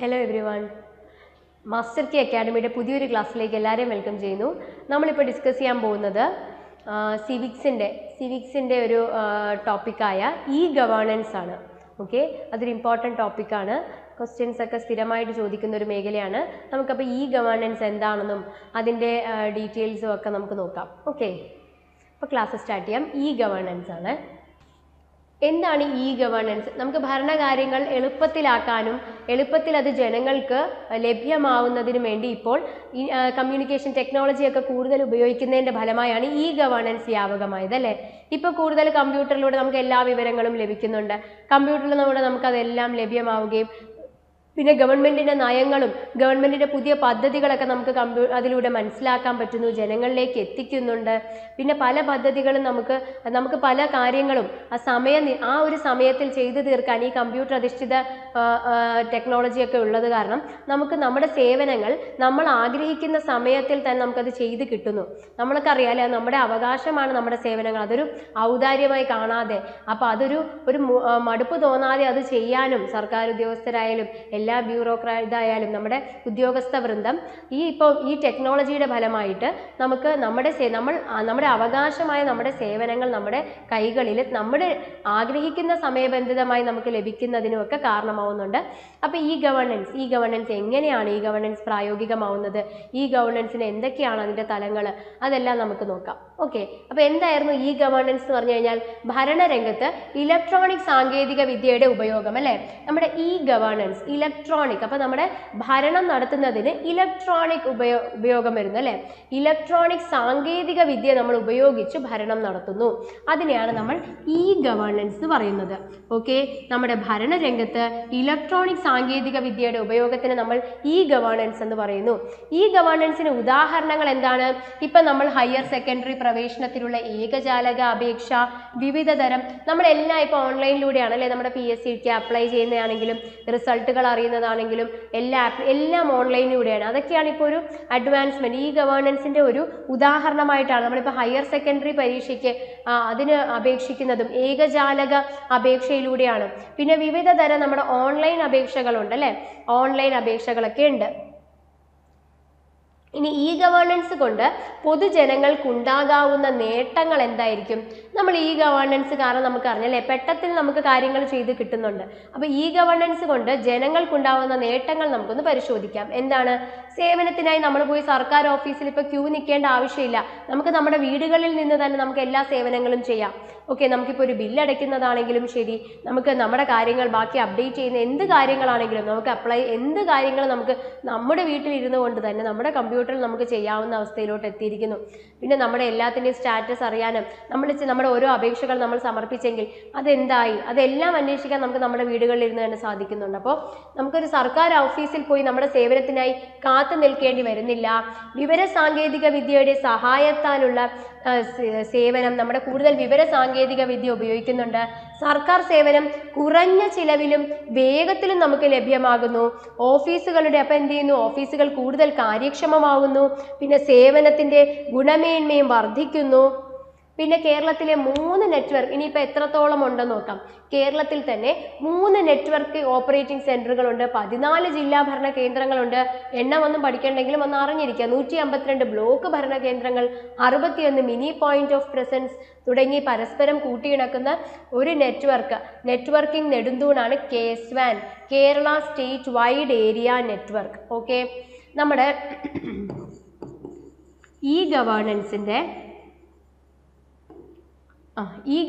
Hello every one, master കി അക്കാഡമിയുടെ പുതിയൊരു ക്ലാസ്സിലേക്ക് എല്ലാവരെയും വെൽക്കം ചെയ്യുന്നു. നമ്മളിപ്പോൾ ഡിസ്കസ് ചെയ്യാൻ പോകുന്നത് സിവിക്സിൻ്റെ ഒരു ടോപ്പിക്കായ ഇ ഗവേണൻസ് ആണ്. ഓക്കെ, അതൊരു ഇമ്പോർട്ടൻറ്റ് ടോപ്പിക്കാണ്. ക്വസ്റ്റ്യൻസ് ഒക്കെ സ്ഥിരമായിട്ട് ചോദിക്കുന്ന ഒരു മേഖലയാണ്. നമുക്കപ്പോൾ ഇ ഗവേണൻസ് എന്താണെന്നും അതിൻ്റെ ഡീറ്റെയിൽസും ഒക്കെ നമുക്ക് നോക്കാം. ഓക്കെ, അപ്പോൾ ക്ലാസ് സ്റ്റാർട്ട് ചെയ്യാം. ഇ ഗവേണൻസ് ആണ്. എന്താണ് ഇ ഗവേണൻസ്? നമുക്ക് ഭരണകാര്യങ്ങൾ എളുപ്പത്തിലാക്കാനും എളുപ്പത്തിൽ അത് ജനങ്ങൾക്ക് ലഭ്യമാവുന്നതിനും വേണ്ടി ഇപ്പോൾ ഈ കമ്മ്യൂണിക്കേഷൻ ടെക്നോളജിയൊക്കെ കൂടുതൽ ഉപയോഗിക്കുന്നതിൻ്റെ ഫലമായാണ് ഇ ഗവേണൻസ് വ്യാപകമായത്, അല്ലേ? ഇപ്പോൾ കൂടുതൽ കമ്പ്യൂട്ടറിലൂടെ നമുക്ക് എല്ലാ വിവരങ്ങളും ലഭിക്കുന്നുണ്ട്. കമ്പ്യൂട്ടറിലൂടെ നമുക്കതെല്ലാം ലഭ്യമാവുകയും പിന്നെ ഗവൺമെൻറ്റിൻ്റെ നയങ്ങളും ഗവൺമെൻറ്റിൻ്റെ പുതിയ പദ്ധതികളൊക്കെ നമുക്ക് അതിലൂടെ മനസ്സിലാക്കാൻ പറ്റുന്നു, ജനങ്ങളിലേക്ക് എത്തിക്കുന്നുണ്ട്. പിന്നെ പല പദ്ധതികളും നമുക്ക് പല കാര്യങ്ങളും ആ ഒരു സമയത്തിൽ ചെയ്തു തീർക്കാൻ ഈ കമ്പ്യൂട്ടർ അധിഷ്ഠിത ടെക്നോളജിയൊക്കെ ഉള്ളത് കാരണം നമുക്ക് നമ്മുടെ സേവനങ്ങൾ നമ്മൾ ആഗ്രഹിക്കുന്ന സമയത്തിൽ തന്നെ നമുക്കത് ചെയ്ത് കിട്ടുന്നു. നമ്മൾക്കറിയാലേ, നമ്മുടെ അവകാശമാണ് നമ്മുടെ സേവനങ്ങൾ. അതൊരു ഔദാര്യമായി കാണാതെ, അപ്പോൾ അതൊരു മടുപ്പ് തോന്നാതെ അത് ചെയ്യാനും സർക്കാർ ഉദ്യോഗസ്ഥരായാലും എല്ലാ ബ്യൂറോക്രാറ്റായാലും നമ്മുടെ ഉദ്യോഗസ്ഥ വൃന്ദം ഈ ടെക്നോളജിയുടെ ഫലമായിട്ട് നമുക്ക് നമ്മുടെ അവകാശമായ നമ്മുടെ സേവനങ്ങൾ നമ്മുടെ കൈകളിൽ നമ്മുടെ ആഗ്രഹിക്കുന്ന സമയബന്ധിതമായി നമുക്ക് ലഭിക്കുന്നതിനുമൊക്കെ കാരണമാവുന്നുണ്ട്. അപ്പോൾ ഈ ഗവേണൻസ് എങ്ങനെയാണ് ഈ ഗവേണൻസ് പ്രായോഗികമാവുന്നത്, ഈ ഗവേണൻസിന് എന്തൊക്കെയാണ് അതിൻ്റെ തലങ്ങൾ, അതെല്ലാം നമുക്ക് നോക്കാം. ഓക്കെ, അപ്പോൾ എന്തായിരുന്നു ഈ ഗവേണൻസ് എന്ന് പറഞ്ഞു കഴിഞ്ഞാൽ ഭരണരംഗത്ത് ഇലക്ട്രോണിക് സാങ്കേതിക വിദ്യയുടെ ഉപയോഗം, അല്ലേ? നമ്മുടെ ഇ ഗവേണൻസ് ഇലക്ട്രോണിക്, അപ്പോൾ നമ്മുടെ ഭരണം നടത്തുന്നതിന് ഇലക്ട്രോണിക് ഉപയോഗം വരുന്നു, അല്ലേ? ഇലക്ട്രോണിക് സാങ്കേതിക വിദ്യ നമ്മൾ ഉപയോഗിച്ച് ഭരണം നടത്തുന്നു. അതിനെയാണ് നമ്മൾ ഇ ഗവേണൻസ് എന്ന് പറയുന്നത്. ഓക്കെ, നമ്മുടെ ഭരണരംഗത്ത് ഇലക്ട്രോണിക് സാങ്കേതിക വിദ്യയുടെ ഉപയോഗത്തിന് നമ്മൾ ഇ ഗവേണൻസ് എന്ന് പറയുന്നു. ഈ ഗവേണൻസിന് ഉദാഹരണങ്ങൾ എന്താണ്? ഇപ്പം നമ്മൾ ഹയർ സെക്കൻഡറി പ്രവേശനത്തിനുള്ള ഏകജാലക അപേക്ഷ, വിവിധ തരം നമ്മളെല്ലാം ഇപ്പോൾ ഓൺലൈനിലൂടെയാണ്, അല്ലേ? നമ്മുടെ PSCക്ക് അപ്ലൈ ചെയ്യുന്നതാണെങ്കിലും റിസൾട്ടുകൾ അറിയുന്നതാണെങ്കിലും എല്ലാം ഓൺലൈനിലൂടെയാണ്. അതൊക്കെയാണ് ഇപ്പോൾ ഒരു അഡ്വാൻസ്മെൻറ്റ്. ഈ ഗവേണൻസിൻ്റെ ഒരു ഉദാഹരണമായിട്ടാണ് നമ്മളിപ്പോൾ ഹയർ സെക്കൻഡറി പരീക്ഷയ്ക്ക് അതിന് അപേക്ഷിക്കുന്നതും ഏകജാലക അപേക്ഷയിലൂടെയാണ്. പിന്നെ വിവിധ തരം നമ്മുടെ ഓൺലൈൻ അപേക്ഷകളുണ്ട്, അല്ലേ? ഓൺലൈൻ അപേക്ഷകളൊക്കെ ഉണ്ട്. ഇനി ഇ ഗവേണൻസ് കൊണ്ട് പൊതുജനങ്ങൾക്കുണ്ടാകാവുന്ന നേട്ടങ്ങൾ എന്തായിരിക്കും? നമ്മൾ ഇ ഗവേണൻസ് കാരണം നമുക്കറിഞ്ഞല്ലേ, പെട്ടെന്ന് നമുക്ക് കാര്യങ്ങൾ ചെയ്ത് കിട്ടുന്നുണ്ട്. അപ്പോൾ ഇ ഗവേണൻസ് കൊണ്ട് ജനങ്ങൾക്കുണ്ടാവുന്ന നേട്ടങ്ങൾ നമുക്കൊന്ന് പരിശോധിക്കാം. എന്താണ്? സേവനത്തിനായി നമ്മൾ പോയി സർക്കാർ ഓഫീസിൽ ഇപ്പോൾ ക്യൂ നിൽക്കേണ്ട ആവശ്യമില്ല. നമുക്ക് നമ്മുടെ വീടുകളിൽ നിന്ന് തന്നെ നമുക്ക് എല്ലാ സേവനങ്ങളും ചെയ്യാം. ഓക്കെ, നമുക്കിപ്പോൾ ഒരു ബില്ല് അടയ്ക്കുന്നതാണെങ്കിലും ശരി, നമുക്ക് നമ്മുടെ കാര്യങ്ങൾ ബാക്കി അപ്ഡേറ്റ് ചെയ്യുന്ന എന്ത് കാര്യങ്ങളാണെങ്കിലും നമുക്ക് എന്ത് കാര്യങ്ങളും നമുക്ക് നമ്മുടെ വീട്ടിലിരുന്നു കൊണ്ട് തന്നെ നമ്മുടെ കമ്പ്യൂട്ടറിൽ നമുക്ക് ചെയ്യാവുന്ന അവസ്ഥയിലോട്ട് എത്തിയിരിക്കുന്നു. പിന്നെ നമ്മുടെ എല്ലാത്തിൻ്റെയും സ്റ്റാറ്റസ് അറിയാനും നമ്മുടെ ഓരോ അപേക്ഷകൾ നമ്മൾ സമർപ്പിച്ചെങ്കിൽ അതെന്തായി, അതെല്ലാം അന്വേഷിക്കാൻ നമുക്ക് നമ്മുടെ വീടുകളിൽ ഇരുന്ന് തന്നെ സാധിക്കുന്നുണ്ട്. അപ്പോൾ നമുക്കൊരു സർക്കാർ ഓഫീസിൽ പോയി നമ്മുടെ സേവനത്തിനായി കാത്തു നിൽക്കേണ്ടി വരുന്നില്ല. വിവര സാങ്കേതിക വിദ്യയുടെ സഹായത്താലുള്ള സേവനം, നമ്മുടെ കൂടുതൽ വിവര സാങ്കേതിക വിദ്യ ഉപയോഗിക്കുന്നുണ്ട്. സർക്കാർ സേവനം കുറഞ്ഞ ചിലവിലും വേഗത്തിലും നമുക്ക് ലഭ്യമാകുന്നു. ഓഫീസുകളുടെ അപ്പം എന്ത് ചെയ്യുന്നു? ഓഫീസുകൾ കൂടുതൽ കാര്യക്ഷമമാകുന്നു. പിന്നെ സേവനത്തിൻ്റെ ഗുണമേന്മയും വർദ്ധിക്കുന്നു. പിന്നെ കേരളത്തിലെ 3 നെറ്റ്വർക്ക്, ഇനിയിപ്പോൾ എത്രത്തോളം ഉണ്ടെന്ന് നോക്കാം. കേരളത്തിൽ തന്നെ 3 നെറ്റ്വർക്ക് ഓപ്പറേറ്റിംഗ് സെൻറ്ററുകളുണ്ട്, 14 ജില്ലാ ഭരണ കേന്ദ്രങ്ങളുണ്ട്. എണ്ണം ഒന്നും പഠിക്കണ്ടെങ്കിലും ഒന്ന് അറിഞ്ഞിരിക്കുക. 152 ബ്ലോക്ക് ഭരണ കേന്ദ്രങ്ങൾ, 61 മിനി പോയിന്റ് ഓഫ് പ്രസൻസ് തുടങ്ങി പരസ്പരം കൂട്ടിയിണക്കുന്ന ഒരു നെറ്റ്വർക്കിംഗ് നെടുന്തൂണാണ് KSWAN, Kerala state wide area network. Okay, നമ്മുടെ ഇ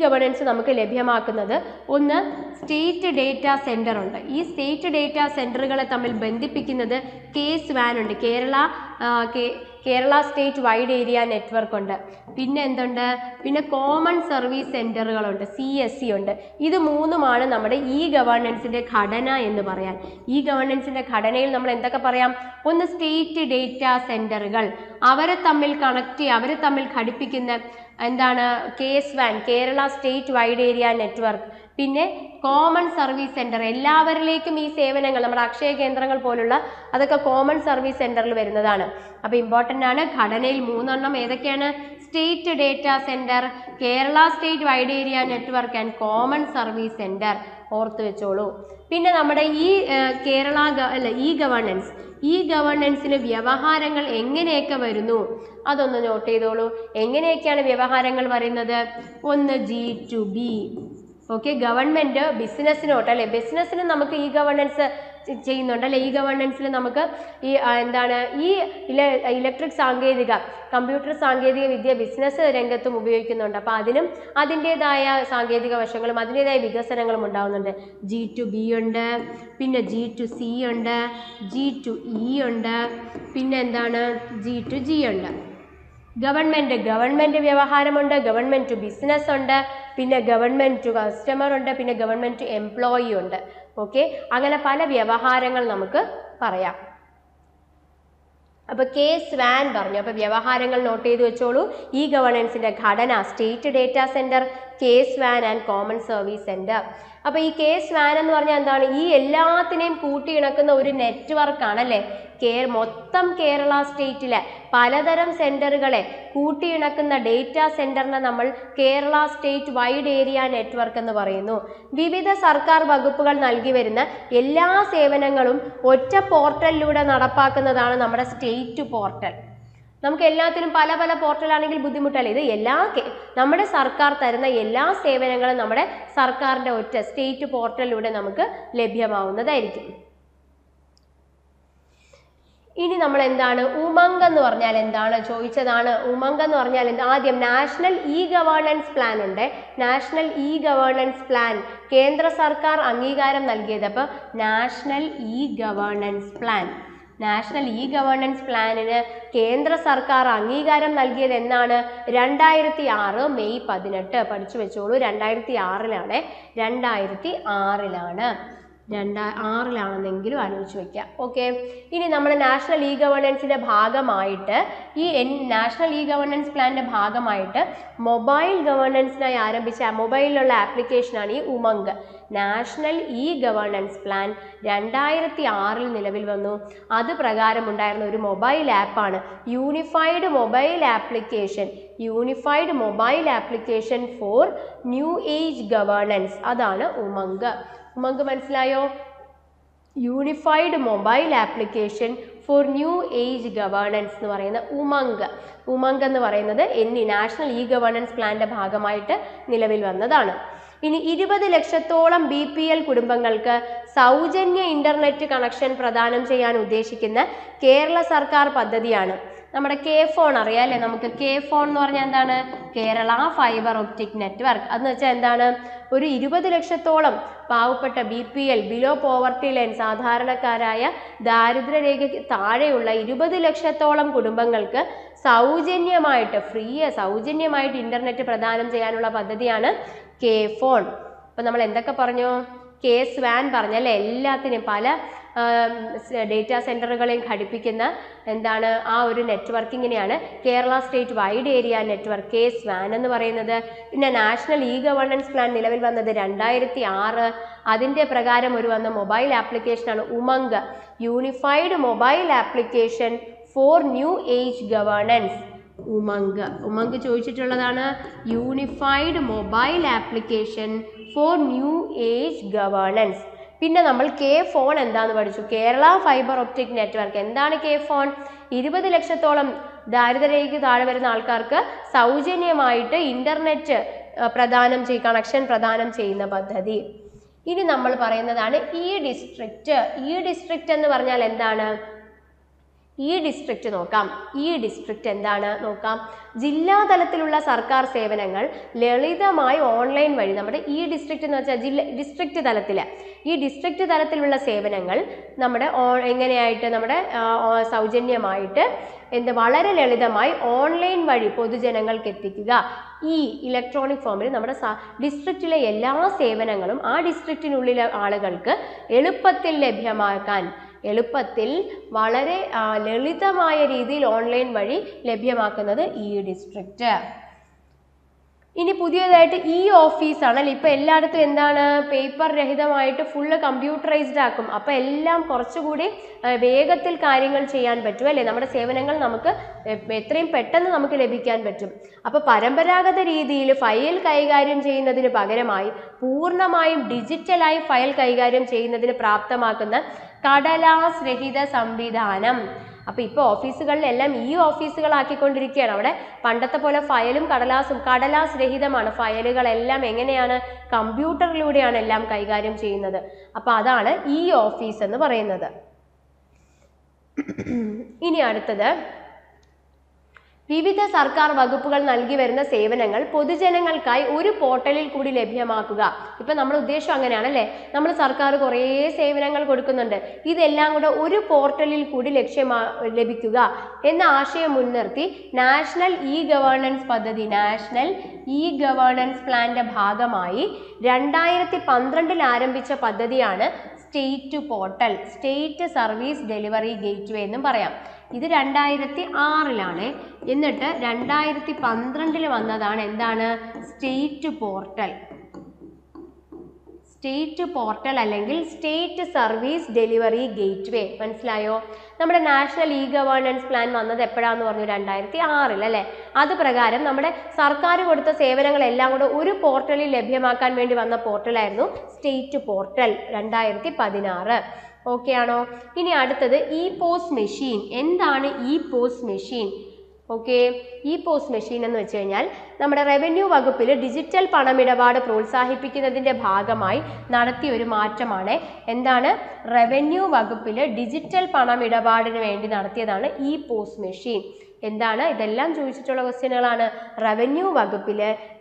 ഗവേണൻസ് നമുക്ക് ലഭ്യമാക്കുന്നത് ഒന്ന് സ്റ്റേറ്റ് ഡേറ്റാ സെൻറ്റർ ഉണ്ട്. ഈ സ്റ്റേറ്റ് ഡേറ്റാ സെൻറ്ററുകളെ തമ്മിൽ ബന്ധിപ്പിക്കുന്നത് KSWAN ഉണ്ട്, Kerala state wide area network ഉണ്ട്. പിന്നെ എന്തുണ്ട്? പിന്നെ കോമൺ സർവീസ് സെൻറ്ററുകളുണ്ട്, CSC ഉണ്ട്. ഇത് മൂന്നുമാണ് നമ്മുടെ ഇ ഗവേണൻസിൻ്റെ ഘടന എന്ന് പറയാൻ. ഇ ഗവേണൻസിൻ്റെ ഘടനയിൽ നമ്മൾ എന്തൊക്കെ പറയാം? ഒന്ന് സ്റ്റേറ്റ് ഡേറ്റാ സെൻറ്ററുകൾ, അവരെ തമ്മിൽ ഘടിപ്പിക്കുന്ന എന്താണ്? KSWAN, Kerala state wide area network. പിന്നെ കോമൺ സർവീസ് സെൻറ്റർ, എല്ലാവരിലേക്കും ഈ സേവനങ്ങൾ നമ്മുടെ അക്ഷയ കേന്ദ്രങ്ങൾ പോലുള്ള അതൊക്കെ കോമൺ സർവീസ് സെൻറ്ററിൽ വരുന്നതാണ്. അപ്പോൾ ഇമ്പോർട്ടൻ്റ് ആണ്. ഘടനയിൽ 3 ഏതൊക്കെയാണ്? State data centre, Kerala state wide area network and common service centre. ഓർത്ത് വെച്ചോളൂ. പിന്നെ നമ്മുടെ ഈ കേരള ഈ ഗവേണൻസിന് വ്യവഹാരങ്ങൾ എങ്ങനെയൊക്കെ വരുന്നു അതൊന്ന് നോട്ട് ചെയ്തോളൂ. എങ്ങനെയൊക്കെയാണ് വ്യവഹാരങ്ങൾ വരുന്നത്? ഒന്ന് G2B. ഓക്കെ, ഗവൺമെൻറ് ബിസിനസ്സിനോട്ട് അല്ലെ, ബിസിനസ്സിന് നമുക്ക് ഈ ഗവേണൻസ് ചെയ്യുന്നുണ്ട് അല്ലെ. ഈ ഗവേണൻസിൽ നമുക്ക് ഈ എന്താണ് ഈ ഇലക്ട്രിക് കമ്പ്യൂട്ടർ സാങ്കേതിക വിദ്യ ബിസിനസ് രംഗത്തും ഉപയോഗിക്കുന്നുണ്ട്. അപ്പോൾ അതിനും അതിൻ്റെതായ സാങ്കേതിക വശങ്ങളും അതിൻ്റെതായ വികസനങ്ങളും ഉണ്ടാവുന്നുണ്ട്. G2B ഉണ്ട്, പിന്നെ G2C ഉണ്ട്, G2E ഉണ്ട്, പിന്നെ എന്താണ് G2G ഉണ്ട്. ഗവൺമെൻറ് വ്യവഹാരമുണ്ട്, ഗവൺമെൻറ് ടു ബിസിനസ് ഉണ്ട്, പിന്നെ ഗവൺമെൻറ് ടു കസ്റ്റമർ ഉണ്ട്, പിന്നെ ഗവൺമെൻറ് ടു എംപ്ലോയി ഉണ്ട്. ഓക്കെ, അങ്ങനെ പല വ്യവഹാരങ്ങൾ നമുക്ക് പറയാം. അപ്പോൾ സ്വാൻ പറഞ്ഞു. അപ്പോൾ വ്യവഹാരങ്ങൾ നോട്ട് ചെയ്ത് വെച്ചോളൂ. ഈ ഗവേണൻസിൻ്റെ ഘടന state data centre, swan and common service centre. അപ്പോൾ ഈ സ്വാൻ എന്ന് പറഞ്ഞാൽ എന്താണ്? ഈ എല്ലാത്തിനെയും കൂട്ടിയിണക്കുന്ന ഒരു നെറ്റ്വർക്കാണ് അല്ലേ. മൊത്തം കേരള സ്റ്റേറ്റിലെ പലതരം സെൻറ്ററുകളെ കൂട്ടിയിണക്കുന്ന ഡേറ്റാ സെൻറ്ററിനെ നമ്മൾ Kerala state wide area network എന്ന് പറയുന്നു. വിവിധ സർക്കാർ വകുപ്പുകൾ നൽകി വരുന്ന എല്ലാ സേവനങ്ങളും ഒറ്റ പോർട്ടലിലൂടെ നടപ്പാക്കുന്നതാണ് നമ്മുടെ സ്റ്റേറ്റ് പോർട്ടൽ. നമുക്ക് എല്ലാത്തിനും പല പല പോർട്ടലാണെങ്കിൽ ബുദ്ധിമുട്ടല്ലേ. ഇത് നമ്മുടെ സർക്കാർ തരുന്ന എല്ലാ സേവനങ്ങളും നമ്മുടെ സർക്കാരിൻ്റെ ഒറ്റ സ്റ്റേറ്റ് പോർട്ടലിലൂടെ നമുക്ക് ലഭ്യമാവുന്നതായിരിക്കും. ഇനി നമ്മൾ എന്താണ് ഉമംഗ് എന്ന് പറഞ്ഞാൽ എന്താണ് ചോദിച്ചതാണ്. ഉമംഗ് എന്ന് പറഞ്ഞാൽ ആദ്യം നാഷണൽ ഇ ഗവേണൻസ് പ്ലാൻ ഉണ്ട്. നാഷണൽ ഇ ഗവേണൻസ് പ്ലാൻ കേന്ദ്ര സർക്കാർ അംഗീകാരം നൽകിയത്. അപ്പോൾ നാഷണൽ ഇ ഗവേണൻസ് പ്ലാനിന് കേന്ദ്ര സർക്കാർ അംഗീകാരം നൽകിയത് എന്നാണ്? 2006 മെയ് 18. പഠിച്ചു വെച്ചോളൂ. 2006 2006 ആലോചിച്ച് വയ്ക്കുക. ഓക്കെ, ഇനി നമ്മൾ നാഷണൽ ഇ ഗവേണൻസിൻ്റെ ഭാഗമായിട്ട് നാഷണൽ ഇ ഗവേണൻസ് പ്ലാനിൻ്റെ ഭാഗമായിട്ട് മൊബൈൽ ഗവേണൻസിനായി ആരംഭിച്ച മൊബൈലിലുള്ള ആപ്ലിക്കേഷനാണ് ഈ Umang. National E governance plan 2006 നിലവിൽ വന്നു. അത് പ്രകാരം ഉണ്ടായിരുന്ന ഒരു മൊബൈൽ ആപ്പാണ് unified mobile application for new age governance. അതാണ് ഉമംഗ്. ഉമംഗ് മനസ്സിലായോ? Unified mobile application for new age governance എന്ന് പറയുന്ന ഉമംഗ് എന്ന് പറയുന്നത് നാഷണൽ ഇ ഗവേണൻസ് പ്ലാനിൻ്റെ ഭാഗമായിട്ട് നിലവിൽ വന്നതാണ്. ഇനി 20 ലക്ഷത്തോളം BPL കുടുംബങ്ങൾക്ക് സൗജന്യ ഇൻ്റർനെറ്റ് കണക്ഷൻ പ്രദാനം ചെയ്യാൻ ഉദ്ദേശിക്കുന്ന കേരള സർക്കാർ പദ്ധതിയാണ് നമ്മുടെ ഫോൺ. അറിയാം അല്ലേ നമുക്ക്? ഫോൺ എന്ന് പറഞ്ഞാൽ എന്താണ്? Kerala fibre optic network. അതെന്ന് വെച്ചാൽ എന്താണ്? ഒരു 20 ലക്ഷത്തോളം പാവപ്പെട്ട BPL ബിലോ പോവർട്ടി ലൈൻ സാധാരണക്കാരായ ദാരിദ്ര്യരേഖയ്ക്ക് താഴെയുള്ള 20 ലക്ഷത്തോളം കുടുംബങ്ങൾക്ക് സൗജന്യമായിട്ട് ഇൻ്റർനെറ്റ് പ്രദാനം ചെയ്യാനുള്ള പദ്ധതിയാണ് ഫോൺ. അപ്പം നമ്മൾ എന്തൊക്കെ പറഞ്ഞു? സ്വാൻ പറഞ്ഞല്ലേ, എല്ലാത്തിനും പല ഡേറ്റാ സെൻറ്ററുകളെയും ഘടിപ്പിക്കുന്ന എന്താണ് ആ ഒരു നെറ്റ്വർക്കിങ്ങിനെയാണ് Kerala state wide area network സ്വാൻ എന്ന് പറയുന്നത്. പിന്നെ നാഷണൽ ഇ ഗവേണൻസ് പ്ലാൻ നിലവിൽ വന്നത് 2006. അതിൻ്റെ പ്രകാരം വന്ന മൊബൈൽ ആപ്ലിക്കേഷനാണ് Umang, unified mobile application for new age governance. Umang ചോദിച്ചിട്ടുള്ളതാണ് unified mobile application for new age governance. പിന്നെ നമ്മൾ ഫോൺ എന്താണെന്ന് പഠിച്ചു. Kerala fibre optic network. എന്താണ് ഫോൺ? 20 ലക്ഷത്തോളം ദാരിദ്ര്യരേഖയ്ക്ക് താഴെ വരുന്ന ആൾക്കാർക്ക് സൗജന്യമായിട്ട് ഇൻ്റർനെറ്റ് കണക്ഷൻ പ്രദാനം ചെയ്യുന്ന പദ്ധതി. ഇനി നമ്മൾ പറയുന്നതാണ് ഈ ഡിസ്ട്രിക്റ്റ് എന്ന് പറഞ്ഞാൽ എന്താണ്? ഈ ഡിസ്ട്രിക്റ്റ് നോക്കാം. ഈ ഡിസ്ട്രിക്റ്റ് എന്താണ് നോക്കാം. ജില്ലാതലത്തിലുള്ള സർക്കാർ സേവനങ്ങൾ ലളിതമായി ഓൺലൈൻ വഴി നമ്മുടെ ഈ ഡിസ്ട്രിക്റ്റ് എന്ന് വെച്ചാൽ ഡിസ്ട്രിക്റ്റ് തലത്തിലുള്ള സേവനങ്ങൾ നമ്മുടെ എങ്ങനെയായിട്ട് നമ്മുടെ സൗജന്യമായിട്ട് വളരെ ലളിതമായി ഓൺലൈൻ വഴി പൊതുജനങ്ങൾക്ക് എത്തിക്കുക. ഈ ഇലക്ട്രോണിക് ഫോമിൽ നമ്മുടെ ഡിസ്ട്രിക്റ്റിലെ എല്ലാ സേവനങ്ങളും ആ ഡിസ്ട്രിക്റ്റിനുള്ളിലെ ആളുകൾക്ക് എളുപ്പത്തിൽ വളരെ ലളിതമായ രീതിയിൽ ഓൺലൈൻ വഴി ലഭ്യമാക്കുന്നത് ഈ ഡിസ്ട്രിക്റ്റ്. ഇനി പുതിയതായിട്ട് ഈ ഓഫീസാണ് അല്ലേ. ഇപ്പോൾ എല്ലായിടത്തും എന്താണ്, പേപ്പർ രഹിതമായിട്ട് ഫുള്ള് കമ്പ്യൂട്ടറൈസ്ഡ് ആക്കും. അപ്പോൾ എല്ലാം കുറച്ചുകൂടി വേഗത്തിൽ കാര്യങ്ങൾ ചെയ്യാൻ പറ്റും അല്ലേ. നമ്മുടെ സേവനങ്ങൾ നമുക്ക് എത്രയും പെട്ടെന്ന് നമുക്ക് ലഭിക്കാൻ പറ്റും. അപ്പോൾ പരമ്പരാഗത രീതിയിൽ ഫയൽ കൈകാര്യം ചെയ്യുന്നതിന് പകരമായി പൂർണ്ണമായും ഡിജിറ്റലായി ഫയൽ കൈകാര്യം ചെയ്യുന്നതിന് പ്രാപ്തമാക്കുന്ന കടലാസ് രഹിത സംവിധാനം. അപ്പോൾ ഇപ്പോൾ ഓഫീസുകളിലെല്ലാം ഈ ഓഫീസുകളാക്കിക്കൊണ്ടിരിക്കുകയാണ്. അവിടെ പണ്ടത്തെ പോലെ ഫയലും കടലാസ് രഹിതമാണ്. ഫയലുകളെല്ലാം എങ്ങനെയാണ്, കമ്പ്യൂട്ടറിലൂടെയാണ് എല്ലാം കൈകാര്യം ചെയ്യുന്നത്. അപ്പോൾ അതാണ് ഈ ഓഫീസ് എന്ന് പറയുന്നത്. ഇനി അടുത്തത്, വിവിധ സർക്കാർ വകുപ്പുകൾ നൽകി വരുന്ന സേവനങ്ങൾ പൊതുജനങ്ങൾക്കായി ഒരു പോർട്ടലിൽ കൂടി ലഭ്യമാക്കുക. ഇപ്പം നമ്മുടെ ഉദ്ദേശം അങ്ങനെയാണല്ലേ. നമ്മൾ സർക്കാർ കുറേ സേവനങ്ങൾ കൊടുക്കുന്നുണ്ട്, ഇതെല്ലാം കൂടെ ഒരു പോർട്ടലിൽ കൂടി ലഭിക്കുക എന്ന ആശയം മുൻനിർത്തി നാഷണൽ ഇ ഗവേണൻസ് പദ്ധതി, നാഷണൽ ഇ ഗവേണൻസ് പ്ലാന്റെ ഭാഗമായി 2012 ആരംഭിച്ച പദ്ധതിയാണ് state portal, state service delivery gateway എന്നും പറയാം. ഇത് 2006 എന്നിട്ട് 2012 വന്നതാണ് എന്താണ്, സ്റ്റേറ്റ് പോർട്ടൽ. സ്റ്റേറ്റ് പോർട്ടൽ അല്ലെങ്കിൽ സ്റ്റേറ്റ് സർവീസ് ഡെലിവറി ഗേറ്റ്വേ. മനസ്സിലായോ? നമ്മുടെ നാഷണൽ ഇ ഗവേണൻസ് പ്ലാൻ വന്നത് എപ്പോഴാന്ന് പറഞ്ഞു, 2006 അല്ലേ. അത് പ്രകാരം നമ്മുടെ സർക്കാർ കൊടുത്ത സേവനങ്ങളെല്ലാം കൂടെ ഒരു പോർട്ടലിൽ ലഭ്യമാക്കാൻ വേണ്ടി വന്ന പോർട്ടലായിരുന്നു സ്റ്റേറ്റ് പോർട്ടൽ 2016. ഓക്കെ ആണോ? ഇനി അടുത്തത് ഇ പോസ് മെഷീൻ. എന്താണ് e POS machine? Okay, e POS machine എന്ന് വെച്ച് കഴിഞ്ഞാൽ നമ്മുടെ റവന്യൂ വകുപ്പിൽ ഡിജിറ്റൽ പണമിടപാട് പ്രോത്സാഹിപ്പിക്കുന്നതിൻ്റെ ഭാഗമായി നടത്തിയ ഒരു മാറ്റമാണ്. എന്താണ്? റവന്യൂ വകുപ്പിൽ ഡിജിറ്റൽ പണമിടപാടിന് വേണ്ടി നടത്തിയതാണ് ഇ പോസ് മെഷീൻ. എന്താണ്? ഇതെല്ലാം ചോദിച്ചിട്ടുള്ള ക്വസ്റ്റ്യനുകളാണ്. റവന്യൂ വകുപ്പിൽ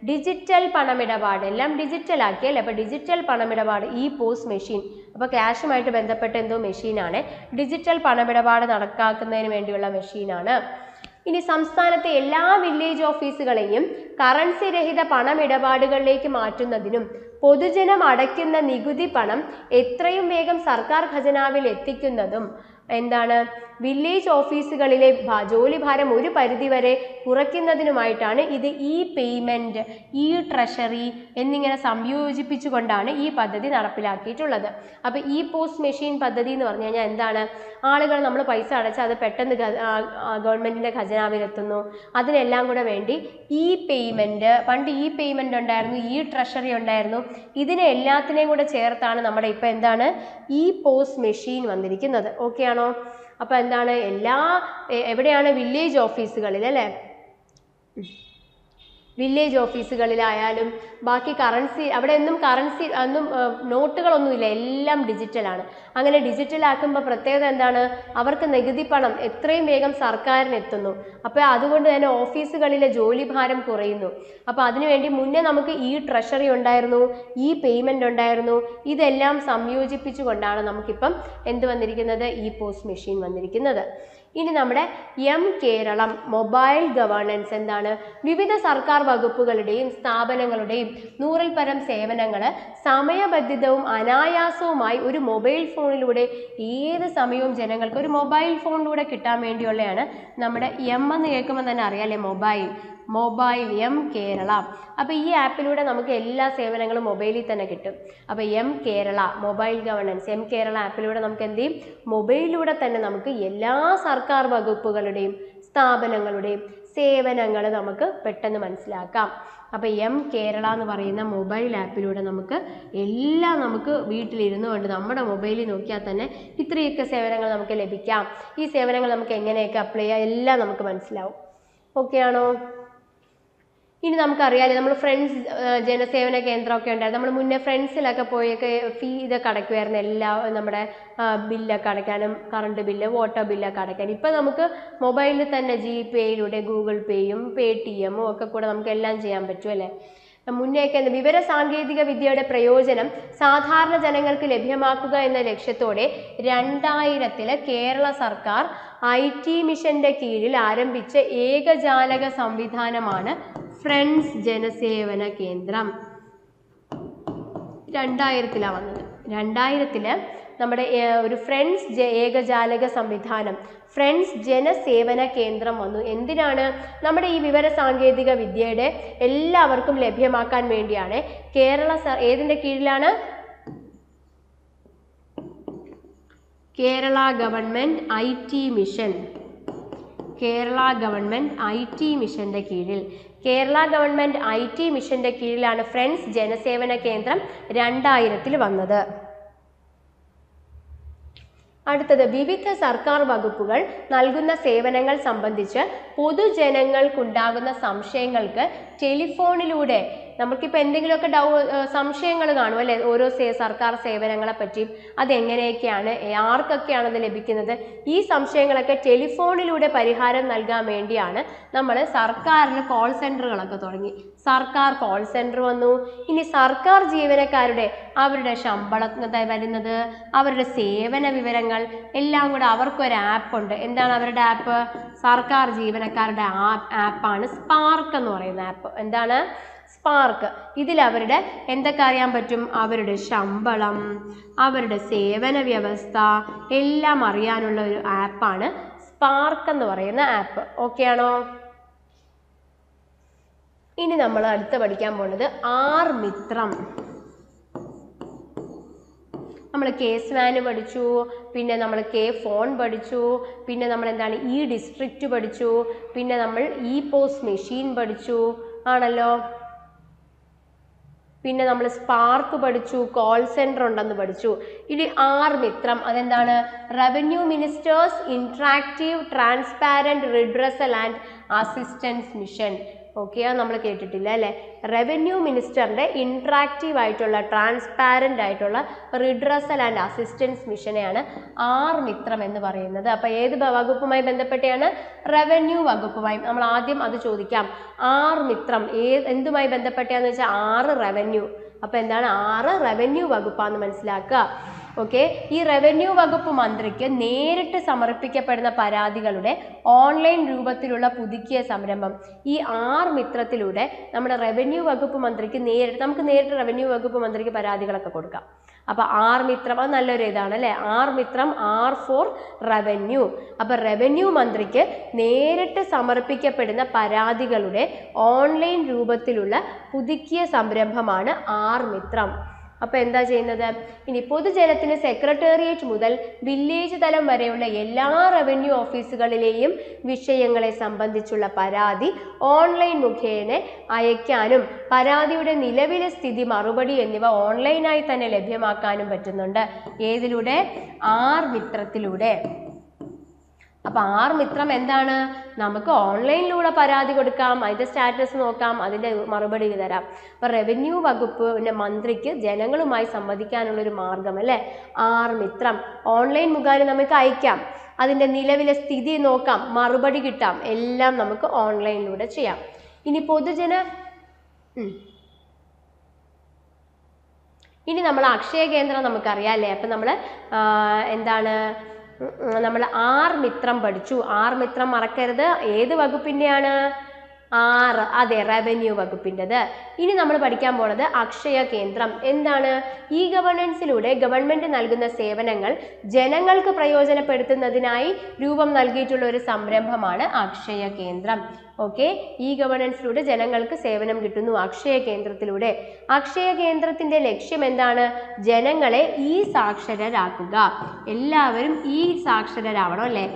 ഡിജിറ്റൽ പണമിടപാട് എല്ലാം ഡിജിറ്റൽ ആക്കിയല്ലേ. അപ്പോൾ ഡിജിറ്റൽ പണമിടപാട് ഇ പോസ് മെഷീൻ. അപ്പോൾ ക്യാഷുമായിട്ട് ബന്ധപ്പെട്ട എന്തോ മെഷീനാണ്. ഡിജിറ്റൽ പണമിടപാട് നടക്കാക്കുന്നതിന് വേണ്ടിയുള്ള മെഷീനാണ്. ഇനി സംസ്ഥാനത്തെ എല്ലാ വില്ലേജ് ഓഫീസുകളെയും കറൻസി രഹിത പണമിടപാടുകളിലേക്ക് മാറ്റുന്നതിനും പൊതുജനം അടയ്ക്കുന്ന നികുതി പണം എത്രയും വേഗം സർക്കാർ ഖജനാവിൽ എത്തിക്കുന്നതും എന്താണ്, വില്ലേജ് ഓഫീസുകളിലെ ജോലിഭാരം ഒരു പരിധിവരെ കുറയ്ക്കുന്നതിനുമായിട്ടാണ് ഇത് ഇ പേയ്മെൻറ്റ്, ഇ ട്രഷറി എന്നിങ്ങനെ സംയോജിപ്പിച്ചുകൊണ്ടാണ് ഈ പദ്ധതി നടപ്പിലാക്കിയിട്ടുള്ളത്. അപ്പോൾ ഇ പോസ്റ്റ് മെഷീൻ പദ്ധതി എന്ന് പറഞ്ഞു കഴിഞ്ഞാൽ എന്താണ്, ആളുകൾ നമ്മൾ പൈസ അടച്ചാൽ അത് പെട്ടെന്ന് ഗവൺമെൻറ്റിൻ്റെ ഖജനാവിലെത്തുന്നു. അതിനെല്ലാം കൂടെ വേണ്ടി ഇ പേയ്മെൻറ്റ്, പണ്ട് ഇ പേയ്മെൻറ്റ് ഉണ്ടായിരുന്നു, ഇ ട്രഷറി ഉണ്ടായിരുന്നു. ഇതിനെ എല്ലാത്തിനെയും കൂടെ ചേർത്താണ് നമ്മുടെ ഇപ്പോൾ എന്താണ് ഇ പോസ്റ്റ് മെഷീൻ വന്നിരിക്കുന്നത്. ഓക്കെ ആണോ? അപ്പോൾ എന്താണ്, എവിടെയാണ്, വില്ലേജ് ഓഫീസുകളിൽ അല്ലേ. വില്ലേജ് ഓഫീസുകളിലായാലും ബാക്കി കറൻസി, അവിടെ ഒന്നും നോട്ടുകളൊന്നുമില്ല, എല്ലാം ഡിജിറ്റലാണ്. അങ്ങനെ ഡിജിറ്റലാക്കുമ്പോൾ പ്രത്യേകത എന്താണ്, അവർക്ക് നികുതി പണം എത്രയും വേഗം സർക്കാരിന് എത്തുന്നു. അപ്പോൾ അതുകൊണ്ട് തന്നെ ഓഫീസുകളിലെ ജോലിഭാരം കുറയുന്നു. അപ്പോൾ അതിനുവേണ്ടി മുന്നേ നമുക്ക് ഈ ട്രഷറി ഉണ്ടായിരുന്നു, ഈ പേയ്മെൻ്റ് ഉണ്ടായിരുന്നു. ഇതെല്ലാം സംയോജിപ്പിച്ചുകൊണ്ടാണ് നമുക്കിപ്പം എന്ത് വന്നിരിക്കുന്നത്, ഈ പോസ്റ്റ് മെഷീൻ വന്നിരിക്കുന്നത്. ഇനി നമ്മുടെ കേരളം മൊബൈൽ ഗവേണൻസ് എന്താണ്, വിവിധ സർക്കാർ വകുപ്പുകളുടെയും സ്ഥാപനങ്ങളുടെയും 100ൽ പരം സേവനങ്ങൾ സമയബന്ധിതവും അനായാസവുമായി ഒരു മൊബൈൽ ഫോണിലൂടെ ഏത് സമയവും ജനങ്ങൾക്ക് ഒരു മൊബൈൽ ഫോണിലൂടെ കിട്ടാൻ വേണ്ടിയുള്ളതാണ് നമ്മുടെ എന്ന് കേൾക്കുമ്പോൾ തന്നെ അറിയാമല്ലേ, മൊബൈൽ കേരള. അപ്പോൾ ഈ ആപ്പിലൂടെ നമുക്ക് എല്ലാ സേവനങ്ങളും മൊബൈലിൽ തന്നെ കിട്ടും. അപ്പോൾ കേരള മൊബൈൽ ഗവേണൻസ്, കേരള ആപ്പിലൂടെ നമുക്ക് എന്ത് ചെയ്യും, മൊബൈലിലൂടെ തന്നെ നമുക്ക് എല്ലാ സർക്കാർ വകുപ്പുകളുടെയും സ്ഥാപനങ്ങളുടെയും സേവനങ്ങൾ നമുക്ക് പെട്ടെന്ന് മനസ്സിലാക്കാം. അപ്പോൾ കേരള എന്ന് പറയുന്ന മൊബൈൽ ആപ്പിലൂടെ നമുക്ക് വീട്ടിലിരുന്നു കൊണ്ട് നമ്മുടെ മൊബൈലിൽ നോക്കിയാൽ തന്നെ ഇത്രയൊക്കെ സേവനങ്ങൾ നമുക്ക് ലഭിക്കാം. ഈ സേവനങ്ങൾ നമുക്ക് എങ്ങനെയൊക്കെ അപ്ലൈ ചെയ്യാം എല്ലാം നമുക്ക് മനസ്സിലാവും. ഓക്കെ ആണോ? ഇനി നമുക്കറിയാമല്ലോ, നമ്മൾ ഫ്രണ്ട്സ് ജനസേവന കേന്ദ്രമൊക്കെ ഉണ്ടായിരുന്നു. നമ്മൾ മുന്നേ ഫ്രണ്ട്സിലൊക്കെ പോയൊക്കെ ഇതൊക്കെ അടയ്ക്കുമായിരുന്നു, എല്ലാ നമ്മുടെ ബില്ലൊക്കെ അടയ്ക്കാനും, കറണ്ട് ബില്ല്, വാട്ടർ ബില്ലൊക്കെ അടയ്ക്കാനും. ഇപ്പം നമുക്ക് മൊബൈലിൽ തന്നെ ജിപേയിലൂടെ ഗൂഗിൾ പേയും പേടിഎമ്മും ഒക്കെ കൂടെ നമുക്ക് എല്ലാം ചെയ്യാൻ പറ്റും അല്ലേ. മുന്നേയൊക്കെ വിവര സാങ്കേതിക വിദ്യയുടെ പ്രയോജനം സാധാരണ ജനങ്ങൾക്ക് ലഭ്യമാക്കുക എന്ന ലക്ഷ്യത്തോടെ 2000 കേരള സർക്കാർ IT മിഷന്റെ കീഴിൽ ആരംഭിച്ച ഏകജാലക സംവിധാനമാണ് ഫ്രണ്ട്സ് ജനസേവന കേന്ദ്രം. 2000 വന്നത്. 2000 നമ്മുടെ ഒരു ഫ്രണ്ട്സ് ഏകജാലക സംവിധാനം, ഫ്രണ്ട്സ് ജനസേവന കേന്ദ്രം വന്നു. എന്തിനാണ്? നമ്മുടെ ഈ വിവര സാങ്കേതിക വിദ്യയുടെ എല്ലാവർക്കും ലഭ്യമാക്കാൻ വേണ്ടിയാണ്. ഏതിൻ്റെ കീഴിലാണ്? Kerala government IT mission. Kerala government IT മിഷൻ്റെ കീഴിൽ, കേരള ഗവൺമെൻറ് IT മിഷൻ്റെ കീഴിലാണ് ഫ്രണ്ട്സ് ജനസേവന കേന്ദ്രം 2000 വന്നത്. അടുത്തത്, വിവിധ സർക്കാർ വകുപ്പുകൾ നൽകുന്ന സേവനങ്ങൾ സംബന്ധിച്ച് പൊതുജനങ്ങൾക്കുണ്ടാകുന്ന സംശയങ്ങൾക്ക് ടെലിഫോണിലൂടെ, നമുക്കിപ്പോൾ എന്തെങ്കിലുമൊക്കെ സംശയങ്ങൾ കാണും അല്ലേ, ഓരോ സർക്കാർ സേവനങ്ങളെ പറ്റിയും അതെങ്ങനെയൊക്കെയാണ്, ആർക്കൊക്കെയാണ് അത് ലഭിക്കുന്നത്, ഈ സംശയങ്ങളൊക്കെ ടെലിഫോണിലൂടെ പരിഹാരം നൽകാൻ വേണ്ടിയാണ് നമ്മൾ സർക്കാരിന് കോൾ സെൻറ്ററുകളൊക്കെ തുടങ്ങി. സർക്കാർ കോൾ സെൻറ്റർ വന്നു. ഇനി സർക്കാർ ജീവനക്കാരുടെ അവരുടെ ശമ്പളം വരുന്നത്, അവരുടെ സേവന വിവരങ്ങൾ എല്ലാം കൂടെ അവർക്കൊരു ആപ്പ് ഉണ്ട്. എന്താണ് അവരുടെ ആപ്പ്? സർക്കാർ ജീവനക്കാരുടെ ആപ്പാണ് സ്പാർക്ക് എന്ന് പറയുന്ന ആപ്പ്. എന്താണ്? സ്പാർക്ക്. ഇതിൽ അവരുടെ എന്തൊക്കെ അറിയാൻ പറ്റും? അവരുടെ ശമ്പളം, അവരുടെ സേവന വ്യവസ്ഥ എല്ലാം അറിയാനുള്ള ഒരു ആപ്പാണ് സ്പാർക്ക് എന്ന് പറയുന്ന ആപ്പ്. ഓക്കെ ആണോ? ഇനി നമ്മൾ അടുത്ത പഠിക്കാൻ പോകുന്നത് ആർമിത്രം. നമ്മൾ K-SWAN പഠിച്ചു, പിന്നെ നമ്മൾ K-Phone പഠിച്ചു, പിന്നെ നമ്മൾ എന്താണ് ഡിസ്ട്രിക്റ്റ് പഠിച്ചു, പിന്നെ നമ്മൾ POS മെഷീൻ പഠിച്ചു ആണല്ലോ. പിന്നെ നമ്മൾ സ്പാർക്ക് പഠിച്ചു, കോൾ സെൻറ്റർ ഉണ്ടെന്ന് പഠിച്ചു. ഇനി ആർമിത്രം അതെന്താണ്? Revenue ministers interactive transparent redressal and assistance mission. Okay, അത് നമ്മൾ കേട്ടിട്ടില്ല അല്ലേ? റവന്യൂ മിനിസ്റ്ററിൻ്റെ ഇൻട്രാക്റ്റീവ് ആയിട്ടുള്ള ട്രാൻസ്പാരൻ്റ് ആയിട്ടുള്ള റിഡ്രസൽ ആൻഡ് അസിസ്റ്റൻസ് മിഷനെയാണ് ആർമിത്രം എന്ന് പറയുന്നത്. അപ്പോൾ ഏത് വകുപ്പുമായി ബന്ധപ്പെട്ടാണ്? റവന്യൂ വകുപ്പുമായി. നമ്മൾ ആദ്യം അത് ചോദിക്കാം. ആർമിത്രം എന്തുമായി ബന്ധപ്പെട്ടാന്ന് വെച്ചാൽ 6 റവന്യൂ. അപ്പോൾ എന്താണ്? 6 റവന്യൂ വകുപ്പാന്ന് മനസ്സിലാക്കുക. ഓക്കെ, ഈ റവന്യൂ വകുപ്പ് മന്ത്രിക്ക് നേരിട്ട് സമർപ്പിക്കപ്പെടുന്ന പരാതികളുടെ ഓൺലൈൻ രൂപത്തിലുള്ള പുതുക്കിയ സംരംഭം. ഈ ആർമിത്രത്തിലൂടെ നമ്മുടെ റവന്യൂ വകുപ്പ് മന്ത്രിക്ക് നമുക്ക് നേരിട്ട് റവന്യൂ വകുപ്പ് മന്ത്രിക്ക് പരാതികളൊക്കെ കൊടുക്കാം. അപ്പോൾ ആർമിത്രം അത് നല്ലൊരു ഇതാണ് അല്ലേ? ആർമിത്രം, R for റവന്യൂ. അപ്പോൾ റവന്യൂ മന്ത്രിക്ക് നേരിട്ട് സമർപ്പിക്കപ്പെടുന്ന പരാതികളുടെ ഓൺലൈൻ രൂപത്തിലുള്ള പുതുക്കിയ സംരംഭമാണ് ആർമിത്രം. അപ്പോൾ എന്താ ചെയ്യുന്നത്? ഇനി പൊതുജനത്തിന് സെക്രട്ടേറിയറ്റ് മുതൽ വില്ലേജ് തലം വരെയുള്ള എല്ലാ റവന്യൂ ഓഫീസുകളിലെയും വിഷയങ്ങളെ സംബന്ധിച്ചുള്ള പരാതി ഓൺലൈൻ മുഖേന അയക്കാനും പരാതിയുടെ നിലവിലെ സ്ഥിതി, മറുപടി എന്നിവ ഓൺലൈനായി തന്നെ ലഭ്യമാക്കാനും പറ്റുന്നുണ്ട്. ഏതിലൂടെ? ആർമിത്രത്തിലൂടെ. അപ്പോൾ ആർമിത്രം എന്താണ്? നമുക്ക് ഓൺലൈനിലൂടെ പരാതി കൊടുക്കാം, അതിൻ്റെ സ്റ്റാറ്റസ് നോക്കാം, അതിൻ്റെ മറുപടി തരാം. അപ്പോൾ റവന്യൂ വകുപ്പിൻ്റെ മന്ത്രിക്ക് ജനങ്ങളുമായി സംവദിക്കാനുള്ളൊരു മാർഗം അല്ലേ ആർമിത്രം. ഓൺലൈൻ മുഖേന നമുക്ക് അയക്കാം, അതിൻ്റെ നിലവിലെ സ്ഥിതി നോക്കാം, മറുപടി കിട്ടാം, എല്ലാം നമുക്ക് ഓൺലൈനിലൂടെ ചെയ്യാം. ഇനി ഇനി നമ്മൾ അക്ഷയ കേന്ദ്രം നമുക്കറിയാം അല്ലേ? അപ്പം നമ്മൾ എന്താണ് നമ്മൾ ആർമിത്രം പഠിച്ചു. ആർമിത്രം മറക്കരുത്. ഏത് വകുപ്പിൻ്റെയാണ്? അതെ, റവന്യൂ വകുപ്പിൻ്റെത്. ഇനി നമ്മൾ പഠിക്കാൻ പോണത് അക്ഷയ കേന്ദ്രം. എന്താണ്? ഇ ഗവേണൻസിലൂടെ ഗവൺമെൻറ് നൽകുന്ന സേവനങ്ങൾ ജനങ്ങൾക്ക് പ്രയോജനപ്പെടുത്തുന്നതിനായി രൂപം നൽകിയിട്ടുള്ള ഒരു സംരംഭമാണ് അക്ഷയ കേന്ദ്രം. ഓക്കെ, ഇ ഗവേണൻസിലൂടെ ജനങ്ങൾക്ക് സേവനം കിട്ടുന്നു അക്ഷയ കേന്ദ്രത്തിലൂടെ. അക്ഷയ കേന്ദ്രത്തിൻ്റെ ലക്ഷ്യം എന്താണ്? ജനങ്ങളെ സാക്ഷരരാക്കുക. എല്ലാവരും സാക്ഷരരാവണം അല്ലേ?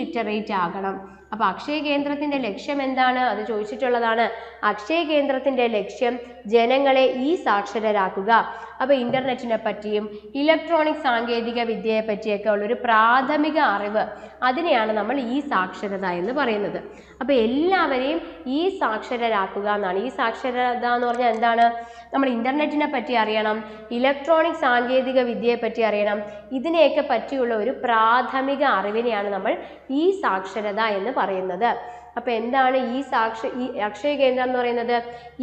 ലിറ്ററേറ്റ് ആകണം. അപ്പോൾ അക്ഷയ കേന്ദ്രത്തിൻ്റെ ലക്ഷ്യം എന്താണ്? അത് ചോദിച്ചിട്ടുള്ളതാണ്. അക്ഷയ കേന്ദ്രത്തിൻ്റെ ലക്ഷ്യം ജനങ്ങളെ സാക്ഷരരാക്കുക. അപ്പോൾ ഇൻ്റർനെറ്റിനെ പറ്റിയും ഇലക്ട്രോണിക് സാങ്കേതിക വിദ്യയെ പറ്റിയൊക്കെ ഉള്ളൊരു പ്രാഥമിക അറിവ്, അതിനെയാണ് നമ്മൾ സാക്ഷരത എന്ന് പറയുന്നത്. അപ്പോൾ എല്ലാവരെയും സാക്ഷരരാക്കുക എന്നാണ്. സാക്ഷരത എന്ന് പറഞ്ഞാൽ എന്താണ്? നമ്മൾ ഇൻ്റർനെറ്റിനെ പറ്റി അറിയണം, ഇലക്ട്രോണിക് സാങ്കേതിക വിദ്യയെ പറ്റി അറിയണം, ഇതിനെയൊക്കെ പറ്റിയുള്ള ഒരു പ്രാഥമിക അറിവിനെയാണ് നമ്മൾ സാക്ഷരത എന്ന് പറയുന്നത്. അപ്പോൾ എന്താണ് അക്ഷയ കേന്ദ്രം എന്ന് പറയുന്നത്?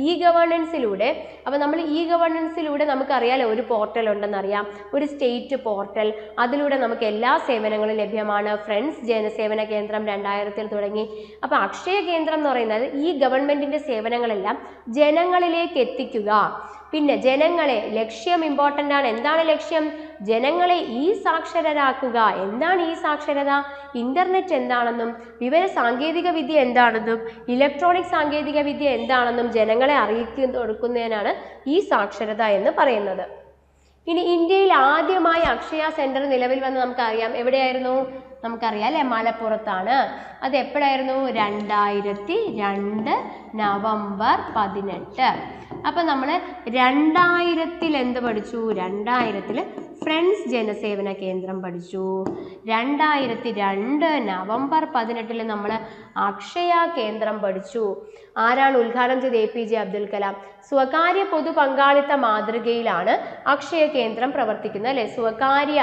ഇ ഗവേണൻസിലൂടെ. അപ്പോൾ നമ്മൾ ഗവേണൻസിലൂടെ നമുക്കറിയാലോ ഒരു പോർട്ടൽ ഉണ്ടെന്നറിയാം, ഒരു സ്റ്റേറ്റ് പോർട്ടൽ. അതിലൂടെ നമുക്ക് എല്ലാ സേവനങ്ങളും ലഭ്യമാണ്. ഫ്രണ്ട്സ് ജനസേവന കേന്ദ്രം 2000 തുടങ്ങി. അപ്പോൾ അക്ഷയ കേന്ദ്രം എന്ന് പറയുന്നത് ഗവൺമെൻറ്റിൻ്റെ സേവനങ്ങളെല്ലാം ജനങ്ങളിലേക്ക് എത്തിക്കുക. പിന്നെ ജനങ്ങളെ, ലക്ഷ്യം ഇമ്പോർട്ടൻ്റ് ആണ്. എന്താണ് ലക്ഷ്യം? ജനങ്ങളെ ഈ സാക്ഷരരാക്കുക. എന്താണ് ഈ സാക്ഷരത? ഇന്റർനെറ്റ് എന്താണെന്നും വിവര സാങ്കേതിക വിദ്യ എന്താണെന്നും ഇലക്ട്രോണിക് സാങ്കേതിക വിദ്യ എന്താണെന്നും ജനങ്ങളെ കൊടുക്കുന്നതിനാണ് ഈ സാക്ഷരത എന്ന് പറയുന്നത്. ഇനി ഇന്ത്യയിൽ ആദ്യമായി അക്ഷയ സെന്റർ നിലവിൽ വന്ന് നമുക്കറിയാം. എവിടെയായിരുന്നു? നമുക്കറിയാം അല്ലെ, മലപ്പുറത്താണ്. അത് എപ്പോഴായിരുന്നു? 2002 നവംബർ 18. അപ്പം നമ്മൾ 2000-ൽ എന്ത് പഠിച്ചു? 2000-ൽ ഫ്രണ്ട്സ് ജനസേവന കേന്ദ്രം പഠിച്ചു. 2002 നവംബർ 18-ൽ നമ്മൾ അക്ഷയ കേന്ദ്രം പഠിച്ചു. ആരാണ് ഉദ്ഘാടനം ചെയ്ത്? APJ അബ്ദുൽ കലാം. സ്വകാര്യ പൊതു പങ്കാളിത്ത മാതൃകയിലാണ് അക്ഷയ കേന്ദ്രം പ്രവർത്തിക്കുന്നത് അല്ലെ. സ്വകാര്യ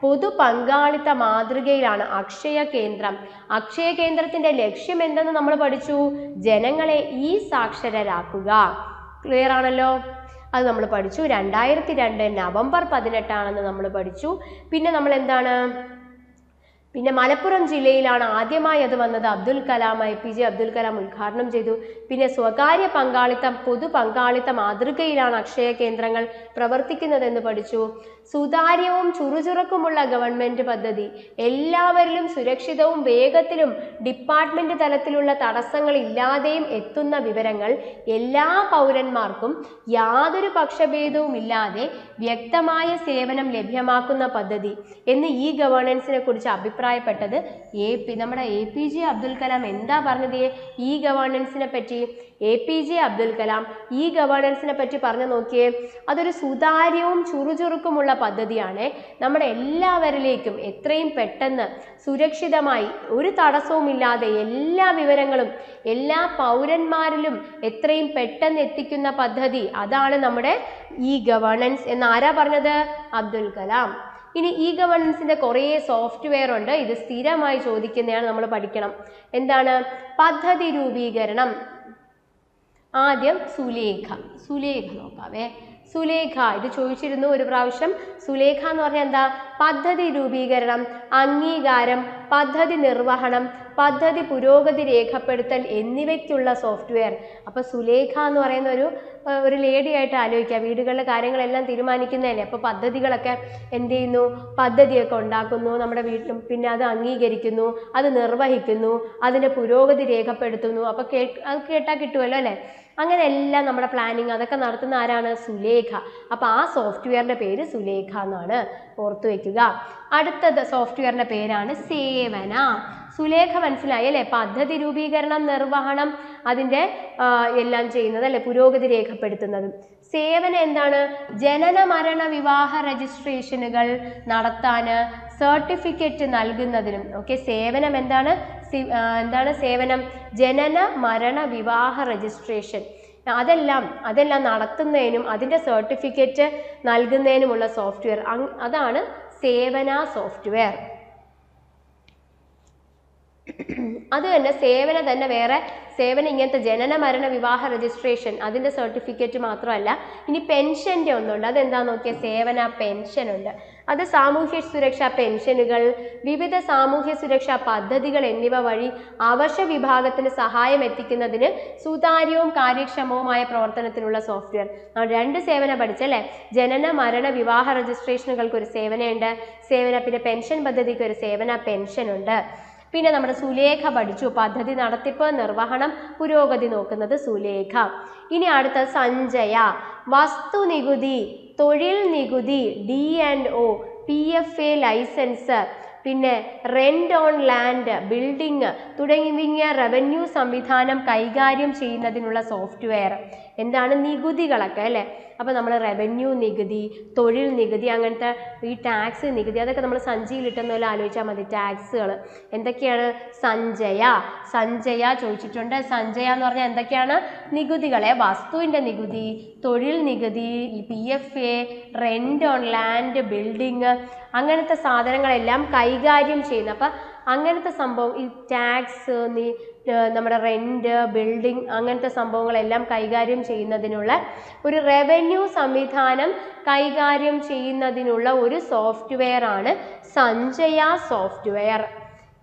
പൊതു പങ്കാളിത്ത മാതൃകയിലാണ് അക്ഷയ കേന്ദ്രം. അക്ഷയ കേന്ദ്രത്തിന്റെ ലക്ഷ്യം എന്തെന്ന് നമ്മൾ പഠിച്ചു? ജനങ്ങളെ ഈ സാക്ഷരരാക്കുക. ക്ലിയർ ആണല്ലോ? അത് നമ്മൾ പഠിച്ചു. 2002 നവംബർ 18 നമ്മൾ പഠിച്ചു. പിന്നെ നമ്മൾ എന്താണ്? പിന്നെ മലപ്പുറം ജില്ലയിലാണ് ആദ്യമായി അത് വന്നത്. അബ്ദുൽ കലാം, APJ അബ്ദുൽ കലാം ഉദ്ഘാടനം ചെയ്തു. പിന്നെ സ്വകാര്യ പങ്കാളിത്തം, പൊതു പങ്കാളിത്ത മാതൃകയിലാണ് അക്ഷയ കേന്ദ്രങ്ങൾ പ്രവർത്തിക്കുന്നതെന്ന് പഠിച്ചു. സുതാര്യവും ചുറുചുറുക്കുമുള്ള ഗവൺമെന്റ് പദ്ധതി, എല്ലാവരിലും സുരക്ഷിതവും വേഗത്തിലും ഡിപ്പാർട്ട്മെന്റ് തലത്തിലുള്ള തടസ്സങ്ങൾ ഇല്ലാതെയും എത്തുന്ന വിവരങ്ങൾ എല്ലാ പൗരന്മാർക്കും യാതൊരു പക്ഷഭേദവും ഇല്ലാതെ വ്യക്തമായ സേവനം ലഭ്യമാക്കുന്ന പദ്ധതി എന്ന് ഈ ഗവേണൻസിനെ കുറിച്ച് അഭിപ്രായപ്പെട്ടത് നമ്മുടെ APJ അബ്ദുൽ കലാം. എന്താ പറഞ്ഞത് ഈ ഗവേണൻസിനെ പറ്റി? APJ അബ്ദുൽ കലാം ഈ ഗവേണൻസിനെ പറ്റി പറഞ്ഞു നോക്കിയേ. അതൊരു സുതാര്യവും ചുറുചുറുക്കുമുള്ള പദ്ധതിയാണ്. നമ്മുടെ എല്ലാവരിലേക്കും എത്രയും പെട്ടെന്ന് സുരക്ഷിതമായി ഒരു തടസ്സവുമില്ലാതെ എല്ലാ വിവരങ്ങളും എല്ലാ പൗരന്മാരിലും എത്രയും പെട്ടെന്ന് എത്തിക്കുന്ന പദ്ധതി, അതാണ് നമ്മുടെ ഈ ഗവേണൻസ് എന്ന് ആരാ പറഞ്ഞത്? അബ്ദുൽ കലാം. ഇനി ഈ ഗവേണൻസിന്റെ കുറേ സോഫ്റ്റ്വെയർ ഉണ്ട്. ഇത് സ്ഥിരമായി ചോദിക്കുന്നതാണ്, നമ്മൾ പഠിക്കണം. എന്താണ്? പദ്ധതി രൂപീകരണം. ആദ്യം സുലേഖ നോക്കാവേ. സുലേഖ ഇത് ചോദിച്ചിരുന്നു ഒരു പ്രാവശ്യം. സുലേഖ എന്ന് പറഞ്ഞാൽ എന്താ? പദ്ധതി രൂപീകരണം, അംഗീകാരം, പദ്ധതി നിർവഹണം, പദ്ധതി പുരോഗതി രേഖപ്പെടുത്തൽ എന്നിവയ്ക്കുള്ള സോഫ്റ്റ്വെയർ. അപ്പോൾ സുലേഖ എന്ന് പറയുന്ന ഒരു ലേഡി ആയിട്ട് ആലോചിക്കുക. വീടുകളിലെ കാര്യങ്ങളെല്ലാം തീരുമാനിക്കുന്നതല്ലേ. അപ്പോൾ പദ്ധതികളൊക്കെ എന്ത് ചെയ്യുന്നു? പദ്ധതിയൊക്കെ ഉണ്ടാക്കുന്നു നമ്മുടെ വീട്ടിലും. പിന്നെ അത് അംഗീകരിക്കുന്നു, അത് നിർവഹിക്കുന്നു, അതിൻ്റെ പുരോഗതി രേഖപ്പെടുത്തുന്നു. അപ്പോൾ അത് കേട്ടാൽ കിട്ടുമല്ലോ അല്ലേ. അങ്ങനെ എല്ലാം നമ്മുടെ പ്ലാനിങ് അതൊക്കെ നടത്തുന്ന ആരാണ്? സുലേഖ. അപ്പോൾ ആ സോഫ്റ്റ്വെയറിൻ്റെ പേര് സുലേഖ എന്നാണ്, ഓർത്തു വയ്ക്കുക. അടുത്തത് സോഫ്റ്റ്വെയറിൻ്റെ പേരാണ് സേവന. സുലേഖ മനസ്സിലായി അല്ലേ? പദ്ധതി രൂപീകരണം, നിർവഹണം, അതിൻ്റെ എല്ലാം ചെയ്യുന്നത് അല്ലേ, പുരോഗതി രേഖപ്പെടുത്തുന്നതും. സേവനം എന്താണ്? ജനന മരണ വിവാഹ രജിസ്ട്രേഷനുകൾ നടത്താൻ, സർട്ടിഫിക്കറ്റ് നൽകുന്നതിനും. ഓക്കെ, സേവനം എന്താണ്? സേവനം? ജനന മരണ വിവാഹ രജിസ്ട്രേഷൻ അതെല്ലാം നടത്തുന്നതിനും അതിൻ്റെ സർട്ടിഫിക്കറ്റ് നൽകുന്നതിനുമുള്ള സോഫ്റ്റ്വെയർ, അതാണ് സേവന സോഫ്റ്റ്വെയർ. അത് തന്നെ സേവന തന്നെ വേറെ സേവനം ഇങ്ങനത്തെ ജനന മരണ വിവാഹ രജിസ്ട്രേഷൻ അതിൻ്റെ സർട്ടിഫിക്കറ്റ് മാത്രമല്ല, ഇനി പെൻഷൻ്റെ ഒന്നുണ്ട്. അതെന്താന്ന് നോക്കിയാൽ സേവന പെൻഷൻ ഉണ്ട്. അത് സാമൂഹ്യ സുരക്ഷാ പെൻഷനുകൾ, വിവിധ സാമൂഹ്യ സുരക്ഷാ പദ്ധതികൾ എന്നിവ വഴി അവശ്യ വിഭാഗത്തിന് സഹായം എത്തിക്കുന്നതിന് സുതാര്യവും കാര്യക്ഷമവുമായ പ്രവർത്തനത്തിനുള്ള സോഫ്റ്റ്വെയർ. രണ്ട് സേവനം പഠിച്ചല്ലേ? ജനന മരണ വിവാഹ രജിസ്ട്രേഷനുകൾക്ക് ഒരു സേവനമുണ്ട്, പിന്നെ പെൻഷൻ പദ്ധതിക്ക് ഒരു സേവന പെൻഷൻ ഉണ്ട്. പിന്നെ നമ്മുടെ സുലേഖ പഠിച്ചു, പദ്ധതി നടത്തിപ്പ്, നിർവഹണം, പുരോഗതി നോക്കുന്നത് സുലേഖ. ഇനി അടുത്ത സഞ്ജയ, വസ്തു നികുതി, തൊഴിൽ നികുതി, D&O, PFA ലൈസൻസ്, പിന്നെ റെന്റ് ഓൺ ലാൻഡ്, ബിൽഡിംഗ് തുടങ്ങിയ റവന്യൂ സംവിധാനം കൈകാര്യം ചെയ്യുന്നതിനുള്ള സോഫ്റ്റ്വെയർ. എന്താണ്? നികുതികളൊക്കെ അല്ലേ. അപ്പോൾ നമ്മൾ റവന്യൂ നികുതി, തൊഴിൽ നികുതി, അങ്ങനത്തെ ഈ ടാക്സ് നികുതി അതൊക്കെ നമ്മൾ സഞ്ചിയിലിട്ടെന്ന് പോലെ ആലോചിച്ചാൽ മതി. ടാക്സുകൾ എന്തൊക്കെയാണ്? സഞ്ജയ ചോദിച്ചിട്ടുണ്ട്. സഞ്ജയ എന്ന് പറഞ്ഞാൽ എന്തൊക്കെയാണ്? നികുതികളെ, വസ്തുവിൻ്റെ നികുതി, തൊഴിൽ നികുതി, PFA, rent on land, building, അങ്ങനത്തെ സാധനങ്ങളെല്ലാം കൈകാര്യം ചെയ്യുന്ന. അപ്പം അങ്ങനത്തെ സംഭവം ഈ ടാക്സ്, നമ്മുടെ റെന്റ്, ബിൽഡിംഗ് അങ്ങനത്തെ സംഭവങ്ങളെല്ലാം കൈകാര്യം ചെയ്യുന്നതിനുള്ള ഒരു റവന്യൂ സംവിധാനം കൈകാര്യം ചെയ്യുന്നതിനുള്ള ഒരു സോഫ്റ്റ്വെയർ ആണ് സഞ്ജയ സോഫ്റ്റ്വെയർ.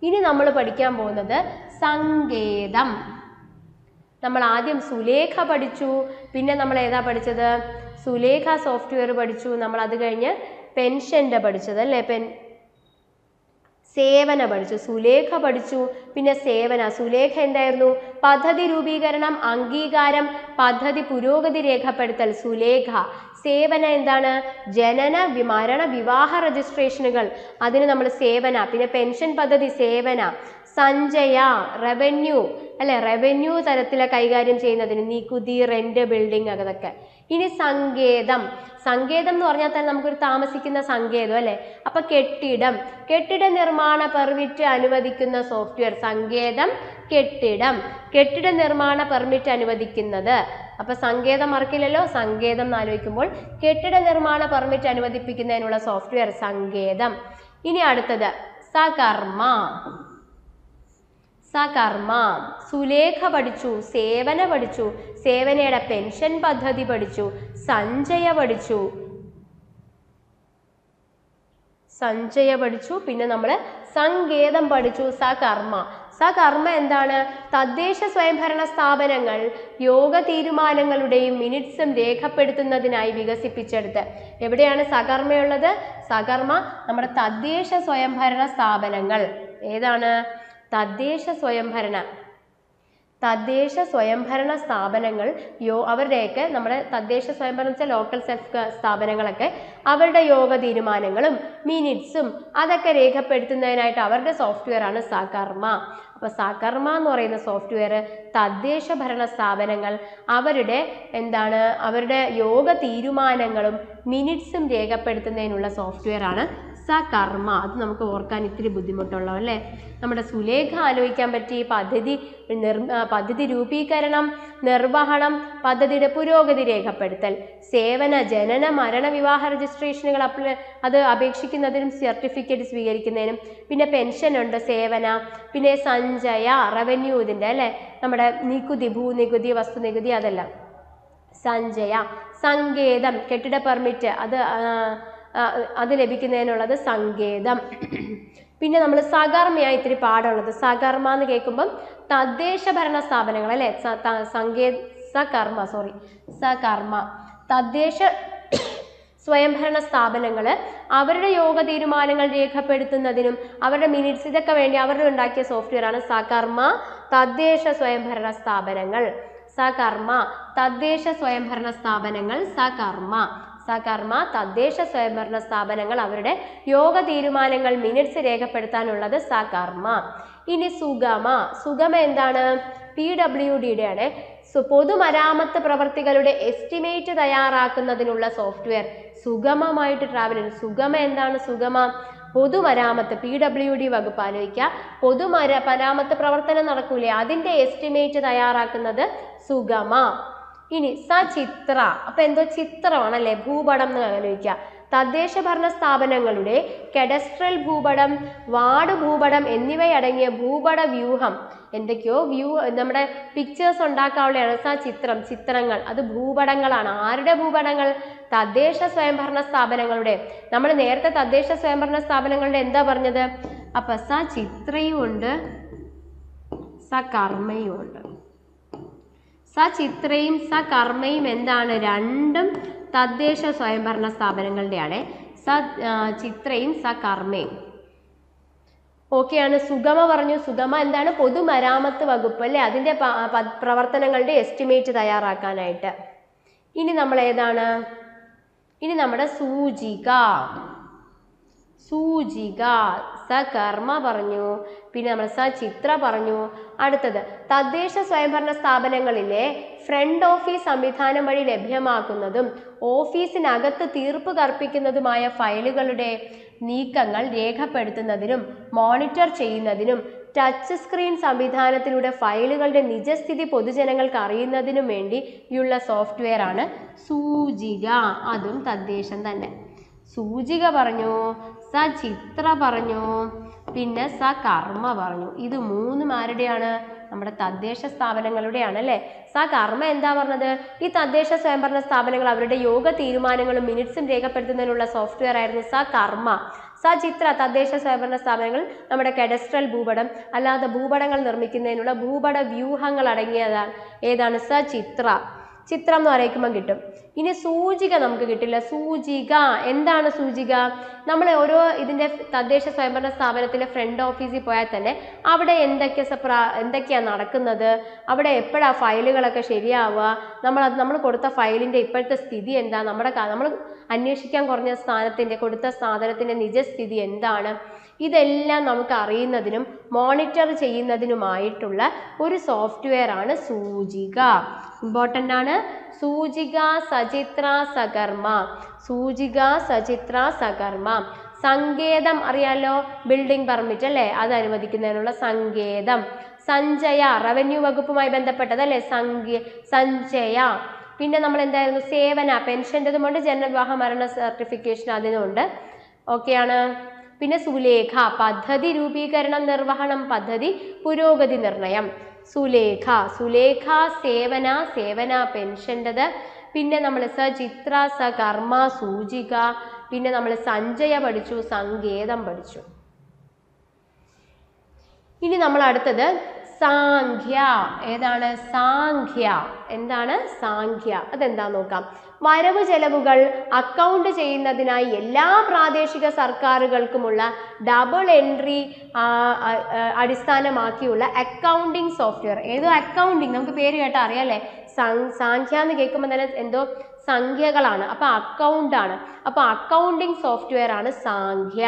ഇനി നമ്മൾ പഠിക്കാൻ പോകുന്നത് സങ്കേതം. നമ്മൾ ആദ്യം സുലേഖ പഠിച്ചു, പിന്നെ നമ്മൾ ഏതാ പഠിച്ചത്? സുലേഖ സോഫ്റ്റ്വെയർ പഠിച്ചു നമ്മൾ. അത് കഴിഞ്ഞ് പെൻഷൻ്റെ പഠിച്ചത് അല്ലേ, സേവന പഠിച്ചു, സുലേഖ പഠിച്ചു, പിന്നെ സേവന. സുലേഖ എന്തായിരുന്നു? പദ്ധതി രൂപീകരണം, അംഗീകാരം, പദ്ധതി പുരോഗതി രേഖപ്പെടുത്തൽ സുലേഖ. സേവന എന്താണ്? ജനന മരണ വിവാഹ രജിസ്ട്രേഷനുകൾ, അതിന് നമ്മൾ സേവന. പിന്നെ പെൻഷൻ പദ്ധതി സേവന. സഞ്ചയ റവന്യൂ അല്ലെ, റവന്യൂ തലത്തിലെ കൈകാര്യം ചെയ്യുന്നതിന് നികുതി, റെന്റ്, ബിൽഡിംഗ് അതൊക്കെ. ഇനി സങ്കേതം. സങ്കേതം എന്ന് പറഞ്ഞാൽ തന്നെ നമുക്കൊരു താമസിക്കുന്ന സങ്കേതം അല്ലെ. അപ്പൊ കെട്ടിടം, കെട്ടിട നിർമ്മാണ പെർമിറ്റ് അനുവദിക്കുന്ന സോഫ്റ്റ്വെയർ. സങ്കേതം, കെട്ടിടം, കെട്ടിട നിർമ്മാണ പെർമിറ്റ് അനുവദിക്കുന്നത്. അപ്പൊ സങ്കേതം മറക്കില്ലല്ലോ, സങ്കേതം എന്ന് ആലോചിക്കുമ്പോൾ കെട്ടിട നിർമ്മാണ പെർമിറ്റ് അനുവദിപ്പിക്കുന്നതിനുള്ള സോഫ്റ്റ്വെയർ സങ്കേതം. ഇനി അടുത്തത് സകർമ്മ. സകർമ്മ. സുലേഖ പഠിച്ചു, സേവന പഠിച്ചു, സേവനയുടെ പെൻഷൻ പദ്ധതി പഠിച്ചു, സഞ്ചയ പഠിച്ചു, പിന്നെ നമ്മൾ സങ്കേതം പഠിച്ചു. സകർമ്മ. സകർമ്മ എന്താണ്? തദ്ദേശ സ്വയംഭരണ സ്ഥാപനങ്ങൾ യോഗ തീരുമാനങ്ങളുടെയും മിനിറ്റ്സും രേഖപ്പെടുത്തുന്നതിനായി വികസിപ്പിച്ചെടുത്ത്. എവിടെയാണ് സകർമ്മയുള്ളത്? സകർമ്മ നമ്മുടെ തദ്ദേശ സ്വയംഭരണ സ്ഥാപനങ്ങൾ. ഏതാണ്? തദ്ദേശ സ്വയംഭരണ സ്ഥാപനങ്ങൾ അവരുടെയൊക്കെ നമ്മുടെ തദ്ദേശ സ്വയംഭരണ വെച്ചാൽ ലോക്കൽ സെൽഫ് സ്ഥാപനങ്ങളൊക്കെ അവരുടെ യോഗ തീരുമാനങ്ങളും മിനിറ്റ്സും അതൊക്കെ രേഖപ്പെടുത്തുന്നതിനായിട്ട് അവരുടെ സോഫ്റ്റ്വെയർ ആണ് സകർമ്മ. അപ്പൊ സകർമ്മ എന്ന് പറയുന്ന സോഫ്റ്റ്വെയർ തദ്ദേശ ഭരണ സ്ഥാപനങ്ങൾ അവരുടെ യോഗ തീരുമാനങ്ങളും മിനിറ്റ്സും രേഖപ്പെടുത്തുന്നതിനുള്ള സോഫ്റ്റ്വെയർ ആണ് സകർമ്മ. അത് നമുക്ക് ഓർക്കാൻ ഇത്തിരി ബുദ്ധിമുട്ടുള്ള അല്ലേ. നമ്മുടെ സുലേഖ ആലോചിക്കാൻ പറ്റി. പദ്ധതി രൂപീകരണം, നിർവഹണം, പദ്ധതിയുടെ പുരോഗതി രേഖപ്പെടുത്തൽ, സേവന, ജനന മരണ വിവാഹ രജിസ്ട്രേഷനുകൾ അത് അപേക്ഷിക്കുന്നതിനും സർട്ടിഫിക്കറ്റ് സ്വീകരിക്കുന്നതിനും, പിന്നെ പെൻഷൻ ഉണ്ട് സേവന, പിന്നെ സഞ്ചയ റവന്യൂ ഇതിൻ്റെ അല്ലേ, നമ്മുടെ നികുതി, ഭൂനികുതി, വസ്തുനികുതി അതെല്ലാം സഞ്ചയ. സങ്കേതം കെട്ടിട പെർമിറ്റ് അത് ലഭിക്കുന്നതിനുള്ളത് സങ്കേതം. പിന്നെ നമ്മൾ സകർമ്മയായി ഇത്തിരി പാടുള്ളത്. സകർമ്മ എന്ന് കേൾക്കുമ്പം തദ്ദേശ ഭരണ സ്ഥാപനങ്ങൾ അല്ലെ, സകർമ്മ തദ്ദേശ സ്വയംഭരണ സ്ഥാപനങ്ങൾ അവരുടെ യോഗ തീരുമാനങ്ങൾ രേഖപ്പെടുത്തുന്നതിനും അവരുടെ മിനിറ്റ്സ് ഇതൊക്കെ വേണ്ടി അവരുടെ ഉണ്ടാക്കിയ സോഫ്റ്റ്വെയർ ആണ് സകർമ്മ തദ്ദേശ സ്വയംഭരണ സ്ഥാപനങ്ങൾ. സകർമ്മ തദ്ദേശ സ്വയംഭരണ സ്ഥാപനങ്ങൾ. സകർമ്മ തദ്ദേശ സ്വയംഭരണ സ്ഥാപനങ്ങൾ അവരുടെ യോഗ തീരുമാനങ്ങൾ മിനിറ്റ്സ് രേഖപ്പെടുത്താനുള്ളത് സകർമ്മ. ഇനി സുഗമ എന്താണ്? PWDയുടെ ആണ്. പൊതുമരാമത്ത് പ്രവർത്തികളുടെ എസ്റ്റിമേറ്റ് തയ്യാറാക്കുന്നതിനുള്ള സോഫ്റ്റ്വെയർ. സുഗമമായിട്ട് ട്രാവൽ ചെയ്യുന്നു. സുഗമ എന്താണ്? സുഗമ പൊതുമരാമത്ത്, PWD വകുപ്പ് ആലോചിക്കുക. പൊതുമരാമത്ത് പ്രവർത്തനം നടക്കൂലേ, അതിൻ്റെ എസ്റ്റിമേറ്റ് തയ്യാറാക്കുന്നത് സുഗമ. ഇനി സചിത്ര. അപ്പൊ എന്തോ ചിത്രമാണല്ലേ, ഭൂപടം എന്ന് ആലോചിക്കുക. തദ്ദേശ ഭരണ സ്ഥാപനങ്ങളുടെ കഡസ്ട്രൽ ഭൂപടം, വാർഡ് ഭൂപടം എന്നിവയടങ്ങിയ ഭൂപട വ്യൂഹം. എന്തൊക്കെയോ നമ്മുടെ പിക്ചേഴ്സ് ഉണ്ടാക്കാനുള്ളതാണ് ചിത്രങ്ങൾ. അത് ഭൂപടങ്ങളാണ്. ആരുടെ ഭൂപടങ്ങൾ? തദ്ദേശ സ്വയംഭരണ സ്ഥാപനങ്ങളുടെ. നമ്മൾ നേരത്തെ തദ്ദേശ സ്വയംഭരണ സ്ഥാപനങ്ങളുടെ എന്താ പറഞ്ഞത്? അപ്പൊ സചിത്രയും ഉണ്ട്, സകർമ്മയും ഉണ്ട്. സചിത്രയും സകർമ്മയും എന്താണ്? രണ്ടും തദ്ദേശ സ്വയംഭരണ സ്ഥാപനങ്ങളുടെയാണ്. ചിത്രയും സകർമ്മയും. ഓക്കെയാണ്. സുഗമ പറഞ്ഞു. സുഗമ എന്താണ്? പൊതുമരാമത്ത് വകുപ്പ് അല്ലെ, അതിൻ്റെ പ്രവർത്തനങ്ങളുടെ എസ്റ്റിമേറ്റ് തയ്യാറാക്കാനായിട്ട്. ഇനി നമ്മൾ ഏതാണ്? ഇനി നമ്മുടെ സൂചിക. സകർമ്മ പറഞ്ഞു, പിന്നെ നമ്മൾ സചിത്ര പറഞ്ഞു. അടുത്തത് തദ്ദേശ സ്വയംഭരണ സ്ഥാപനങ്ങളിലെ ഫ്രണ്ട് ഓഫീസ് സംവിധാനം വഴി ലഭ്യമാക്കുന്നതും ഓഫീസിനകത്ത് തീർപ്പ് കർപ്പിക്കുന്നതുമായ ഫയലുകളുടെ നീക്കങ്ങൾ രേഖപ്പെടുത്തുന്നതിനും മോണിറ്റർ ചെയ്യുന്നതിനും ടച്ച് സ്ക്രീൻ സംവിധാനത്തിലൂടെ ഫയലുകളുടെ നിജസ്ഥിതി പൊതുജനങ്ങൾക്ക് അറിയുന്നതിനും വേണ്ടിയുള്ള സോഫ്റ്റ്വെയർ ആണ് സൂചിക. അതും തദ്ദേശം തന്നെ. സൂചിക പറഞ്ഞു, സചിത്ര പറഞ്ഞു, പിന്നെ സകർമ്മ പറഞ്ഞു. ഇത് മൂന്നും ആരുടെയാണ്? നമ്മുടെ തദ്ദേശ സ്ഥാപനങ്ങളുടെയാണ് അല്ലേ. സകർമ്മ എന്താ പറഞ്ഞത്? ഈ തദ്ദേശ സ്വയംഭരണ സ്ഥാപനങ്ങൾ അവരുടെ യോഗ തീരുമാനങ്ങളും മിനിറ്റ്സും രേഖപ്പെടുത്തുന്നതിനുള്ള സോഫ്റ്റ്വെയർ ആയിരുന്നു സകർമ്മ. സചിത്ര തദ്ദേശ സ്വയംഭരണ സ്ഥാപനങ്ങൾ നമ്മുടെ കഡസ്ട്രൽ ഭൂപടം അല്ലാതെ ഭൂപടങ്ങൾ നിർമ്മിക്കുന്നതിനുള്ള ഭൂപട വ്യൂഹങ്ങൾ അടങ്ങിയതാണ്. ഏതാണ്? സചിത്ര. ചിത്രം എന്ന് അറിയിക്കുമ്പോൾ കിട്ടും. ഇനി സൂചിക നമുക്ക് കിട്ടില്ല. സൂചിക എന്താണ് സൂചിക? നമ്മൾ ഓരോ ഇതിൻ്റെ തദ്ദേശ സ്വയംഭരണ സ്ഥാപനത്തിലെ ഫ്രണ്ട് ഓഫീസിൽ പോയാൽ തന്നെ അവിടെ എന്തൊക്കെയാണ് നടക്കുന്നത്, അവിടെ എപ്പോഴാണ് ഫയലുകളൊക്കെ ശരിയാവുക, നമ്മൾ കൊടുത്ത ഫയലിൻ്റെ ഇപ്പോഴത്തെ സ്ഥിതി എന്താ, നമ്മൾ അന്വേഷിക്കാൻ കൊടുത്ത സാധനത്തിൻ്റെ നിജസ്ഥിതി എന്താണ്, ഇതെല്ലാം നമുക്ക് അറിയുന്നതിനും മോണിറ്റർ ചെയ്യുന്നതിനുമായിട്ടുള്ള ഒരു സോഫ്റ്റ്വെയർ ആണ് സൂചിക. ഇമ്പോർട്ടൻ്റ് ആണ്. സൂചിക, സചിത്ര, സകർമ്മ. സൂചിക, സചിത്ര, സകർമ്മ. സങ്കേതം അറിയാലോ, ബിൽഡിംഗ് പെർമിറ്റ് അല്ലേ, അത് അനുവദിക്കുന്നതിനുള്ള സങ്കേതം. സഞ്ചയ, റവന്യൂ വകുപ്പുമായി ബന്ധപ്പെട്ടതല്ലേ, സഞ്ചയ. പിന്നെ നമ്മൾ എന്തായിരുന്നു, സേവന, പെൻഷൻ്റെതുമുണ്ട്, ജനവിവാഹ മരണ സർട്ടിഫിക്കേഷൻ അതിനുണ്ട്. ഓക്കെയാണ്. പിന്നെ സുലേഖ, പദ്ധതി രൂപീകരണം, നിർവഹണം, പദ്ധതി പുരോഗതി നിർണയം. സുലേഖ, സേവന പെൻഷൻ്റെത്. പിന്നെ നമ്മൾ സചിത്ര, സകർമ്മ, സൂചിക. പിന്നെ നമ്മൾ സഞ്ചയ പഠിച്ചു, സങ്കേതം പഠിച്ചു. ഇനി നമ്മൾ അടുത്തത് സാഖ്യ. ഏതാണ്? സാഖ്യ. എന്താണ് സാഖ്യ? അതെന്താ നോക്കാം. വരവ് ചെലവുകൾ അക്കൗണ്ട് ചെയ്യുന്നതിനായി എല്ലാ പ്രാദേശിക സർക്കാരുകൾക്കുമുള്ള ഡബിൾ എൻട്രി അടിസ്ഥാനമാക്കിയുള്ള അക്കൗണ്ടിങ് സോഫ്റ്റ്വെയർ. ഏതോ അക്കൗണ്ടിങ്, നമുക്ക് പേര് കേട്ടാൽ അറിയാല്ലേ, സാഖ്യ എന്ന് കേൾക്കുമ്പോൾ തന്നെ എന്തോ സംഖ്യകളാണ്, അപ്പോൾ അക്കൗണ്ടാണ്. അപ്പോൾ അക്കൗണ്ടിങ് സോഫ്റ്റ്വെയർ ആണ് സാഖ്യ.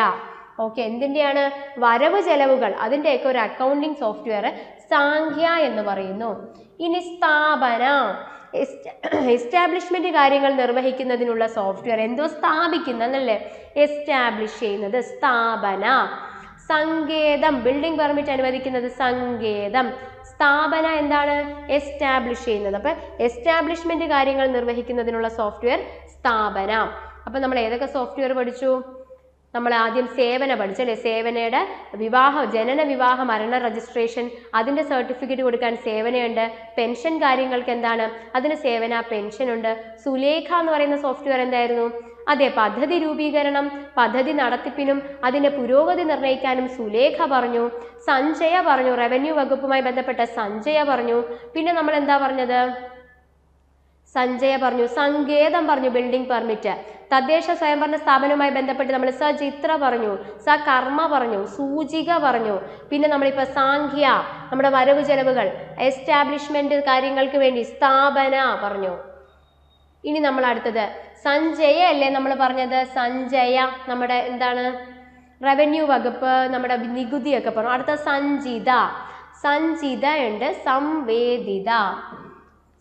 ഓക്കെ, എന്തിൻ്റെയാണ്? വരവ് ചെലവുകൾ, അതിൻ്റെയൊക്കെ ഒരു അക്കൗണ്ടിങ് സോഫ്റ്റ്വെയർ സാഖ്യ എന്ന് പറയുന്നു. ഇനി സ്ഥാപന, എസ്റ്റാബ്ലിഷ്മെന്റ് കാര്യങ്ങൾ നിർവഹിക്കുന്നതിനുള്ള സോഫ്റ്റ്വെയർ. എന്തോ സ്ഥാപിക്കുന്നല്ലേ, എസ്റ്റാബ്ലിഷ് ചെയ്യുന്നത്, സ്ഥാപന. സങ്കേതം, ബിൽഡിംഗ് പെർമിറ്റ് അനുവദിക്കുന്നത് സങ്കേതം. സ്ഥാപന എന്താണ്? എസ്റ്റാബ്ലിഷ് ചെയ്യുന്നത്. അപ്പം എസ്റ്റാബ്ലിഷ്മെന്റ് കാര്യങ്ങൾ നിർവഹിക്കുന്നതിനുള്ള സോഫ്റ്റ്വെയർ സ്ഥാപന. അപ്പം നമ്മൾ ഏതൊക്കെ സോഫ്റ്റ്വെയർ പഠിച്ചു? നമ്മൾ ആദ്യം സേവന പഠിച്ചല്ലേ, സേവനയുടെ ജനന വിവാഹ മരണ രജിസ്ട്രേഷൻ, അതിൻ്റെ സർട്ടിഫിക്കറ്റ് കൊടുക്കാൻ സേവനയുണ്ട്. പെൻഷൻ കാര്യങ്ങൾക്ക് എന്താണ്? അതിന് സേവന പെൻഷൻ ഉണ്ട്. സുലേഖ എന്ന് പറയുന്ന സോഫ്റ്റ്വെയർ എന്തായിരുന്നു? അതെ, പദ്ധതി രൂപീകരണം, പദ്ധതി നടത്തിപ്പിനും അതിൻ്റെ പുരോഗതി നിർണ്ണയിക്കാനും സുലേഖ പറഞ്ഞു. സഞ്ചയ പറഞ്ഞു, റവന്യൂ വകുപ്പുമായി ബന്ധപ്പെട്ട സഞ്ചയ പറഞ്ഞു. പിന്നെ നമ്മൾ എന്താ പറഞ്ഞത്? സഞ്ചയ പറഞ്ഞു. സങ്കേതം പറഞ്ഞു, ബിൽഡിംഗ് പെർമിറ്റ്. തദ്ദേശ സ്വയംഭരണ സ്ഥാപനവുമായി ബന്ധപ്പെട്ട് നമ്മൾ സചിത്ര പറഞ്ഞു, സകർമ്മ പറഞ്ഞു, സൂചിക പറഞ്ഞു. പിന്നെ നമ്മളിപ്പോൾ സാഖ്യ, നമ്മുടെ വരവ് ചെലവുകൾ, എസ്റ്റാബ്ലിഷ്മെന്റ് കാര്യങ്ങൾക്ക് വേണ്ടി സ്ഥാപന പറഞ്ഞു. ഇനി നമ്മൾ അടുത്തത് സഞ്ചയ അല്ലേ നമ്മൾ പറഞ്ഞത്? സഞ്ചയ നമ്മുടെ എന്താണ്? റവന്യൂ വകുപ്പ്, നമ്മുടെ നികുതിയൊക്കെ പറഞ്ഞു. അടുത്ത സഞ്ചിത. സഞ്ചിത ഉണ്ട്, സംവേദിത.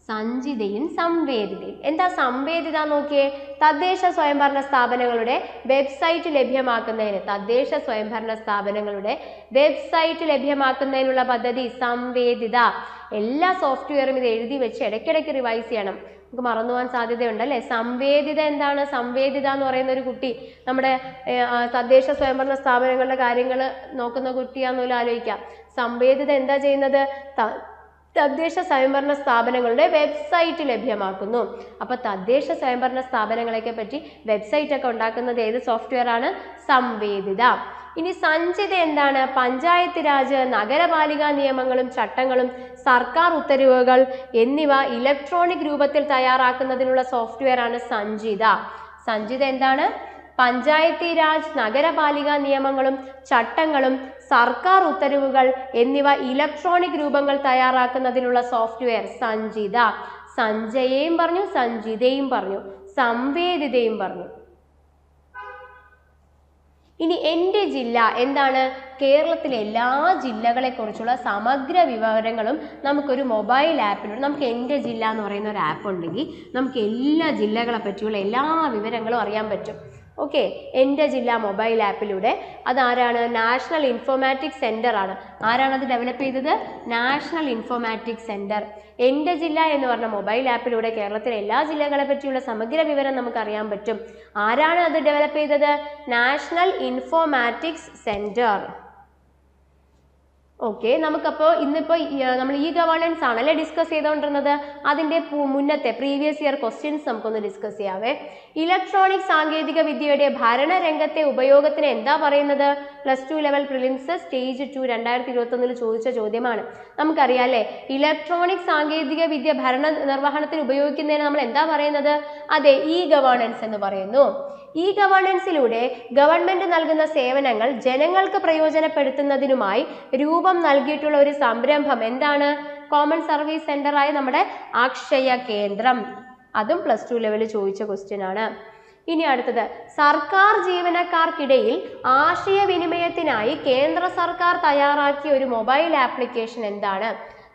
സഞ്ചിതയും സംവേദിതയും. എന്താ സംവേദിത നോക്കിയേ? തദ്ദേശ സ്വയംഭരണ സ്ഥാപനങ്ങളുടെ വെബ്സൈറ്റ് ലഭ്യമാക്കുന്നതിന്, തദ്ദേശ സ്വയംഭരണ സ്ഥാപനങ്ങളുടെ വെബ്സൈറ്റ് ലഭ്യമാക്കുന്നതിനുള്ള പദ്ധതി സംവേദിത. എല്ലാ സോഫ്റ്റ്വെയറും ഇത് എഴുതി വെച്ച് ഇടയ്ക്കിടയ്ക്ക് റിവൈസ് ചെയ്യണം, നമുക്ക് മറന്നുപോകാൻ സാധ്യതയുണ്ട് അല്ലേ. സംവേദിത എന്താണ്? സംവേദിത എന്ന് പറയുന്ന ഒരു കുട്ടി നമ്മുടെ തദ്ദേശ സ്വയംഭരണ സ്ഥാപനങ്ങളുടെ കാര്യങ്ങൾ നോക്കുന്ന കുട്ടിയാണെന്നൊരു ആലോചിക്കാം. സംവേദിത എന്താ ചെയ്യുന്നത്? തദ്ദേശ സ്വയംഭരണ സ്ഥാപനങ്ങളുടെ വെബ്സൈറ്റ് ലഭ്യമാക്കുന്നു. അപ്പോൾ തദ്ദേശ സ്വയംഭരണ സ്ഥാപനങ്ങളെയൊക്കെ പറ്റി വെബ്സൈറ്റ് ഒക്കെ ഉണ്ടാക്കുന്നത് ഏത് സോഫ്റ്റ്വെയർ ആണ്? സംവേദിത. ഇനി സഞ്ചിത എന്താണ്? പഞ്ചായത്ത് രാജ്, നഗരപാലിക നിയമങ്ങളും ചട്ടങ്ങളും സർക്കാർ ഉത്തരവുകൾ എന്നിവ ഇലക്ട്രോണിക് രൂപത്തിൽ തയ്യാറാക്കുന്നതിനുള്ള സോഫ്റ്റ്വെയർ ആണ് സഞ്ചിത. സഞ്ചിത എന്താണ്? പഞ്ചായത്തി രാജ്, നഗരപാലിക നിയമങ്ങളും ചട്ടങ്ങളും സർക്കാർ ഉത്തരവുകൾ എന്നിവ ഇലക്ട്രോണിക് രൂപങ്ങൾ തയ്യാറാക്കുന്നതിനുള്ള സോഫ്റ്റ്വെയർ സഞ്ചിത. സഞ്ചയയും പറഞ്ഞു, സഞ്ചിതയും പറഞ്ഞു, സംവേദിതയും പറഞ്ഞു. ഇനി എൻ്റെ ജില്ല എന്താണ്? കേരളത്തിലെ എല്ലാ ജില്ലകളെ കുറിച്ചുള്ള സമഗ്ര വിവരങ്ങളും നമുക്കൊരു മൊബൈൽ ആപ്പിലൂടെ, നമുക്ക് എൻ്റെ ജില്ല എന്ന് പറയുന്ന ഒരു ആപ്പ് ഉണ്ടെങ്കിൽ നമുക്ക് എല്ലാ ജില്ലകളെ പറ്റിയുള്ള എല്ലാ വിവരങ്ങളും അറിയാൻ പറ്റും. ഓക്കെ, എൻ്റെ ജില്ല മൊബൈൽ ആപ്പിലൂടെ. അതാരാണ്? നാഷണൽ ഇൻഫോർമാറ്റിക്സ് സെൻറ്റർ ആണ്. ആരാണ് അത് ഡെവലപ്പ് ചെയ്തത്? National informatics centre. എൻ്റെ ജില്ല എന്ന് പറഞ്ഞ മൊബൈൽ ആപ്പിലൂടെ കേരളത്തിലെ എല്ലാ ജില്ലകളെ പറ്റിയുള്ള സമഗ്ര വിവരം നമുക്ക് അറിയാൻ പറ്റും. ആരാണ് അത് ഡെവലപ്പ് ചെയ്തത്? National informatics centre. ഓക്കെ, നമുക്കപ്പോൾ ഇന്നിപ്പോൾ നമ്മൾ ഈ ഗവേണൻസ് ആണല്ലേ ഡിസ്കസ് ചെയ്തുകൊണ്ടിരുന്നത്. അതിൻ്റെ മുന്നത്തെ പ്രീവിയസ് ഇയർ ക്വസ്റ്റ്യൻസ് നമുക്കൊന്ന് ഡിസ്കസ് ചെയ്യാവേ. ഇലക്ട്രോണിക് സാങ്കേതിക വിദ്യയുടെ ഭരണരംഗത്തെ ഉപയോഗത്തിന് എന്താ പറയുന്നത്? +2 ലെവൽ പ്രിലിംസ് സ്റ്റേജ് 2 2021 ചോദിച്ച ചോദ്യമാണ്. നമുക്കറിയാം അല്ലേ, ഇലക്ട്രോണിക് സാങ്കേതിക വിദ്യ ഭരണ നിർവഹണത്തിന് ഉപയോഗിക്കുന്നതിന് നമ്മൾ എന്താ പറയുന്നത്? അതെ, ഇ ഗവേണൻസ് എന്ന് പറയുന്നു. ഈ ഗവേണൻസിലൂടെ ഗവൺമെന്റ് നൽകുന്ന സേവനങ്ങൾ ജനങ്ങൾക്ക് പ്രയോജനപ്പെടുത്തുന്നതിനുമായി രൂപം നൽകിയിട്ടുള്ള ഒരു സംരംഭം എന്താണ്? കോമൺ സർവീസ് സെന്ററായ നമ്മുടെ അക്ഷയ കേന്ദ്രം. അതും +2 ലെവലിൽ ചോദിച്ച ക്വസ്റ്റ്യൻ ആണ്. ഇനി അടുത്തത്, സർക്കാർ ജീവനക്കാർക്കിടയിൽ ആശയവിനിമയത്തിനായി കേന്ദ്ര സർക്കാർ തയ്യാറാക്കിയ ഒരു മൊബൈൽ ആപ്ലിക്കേഷൻ എന്താണ്?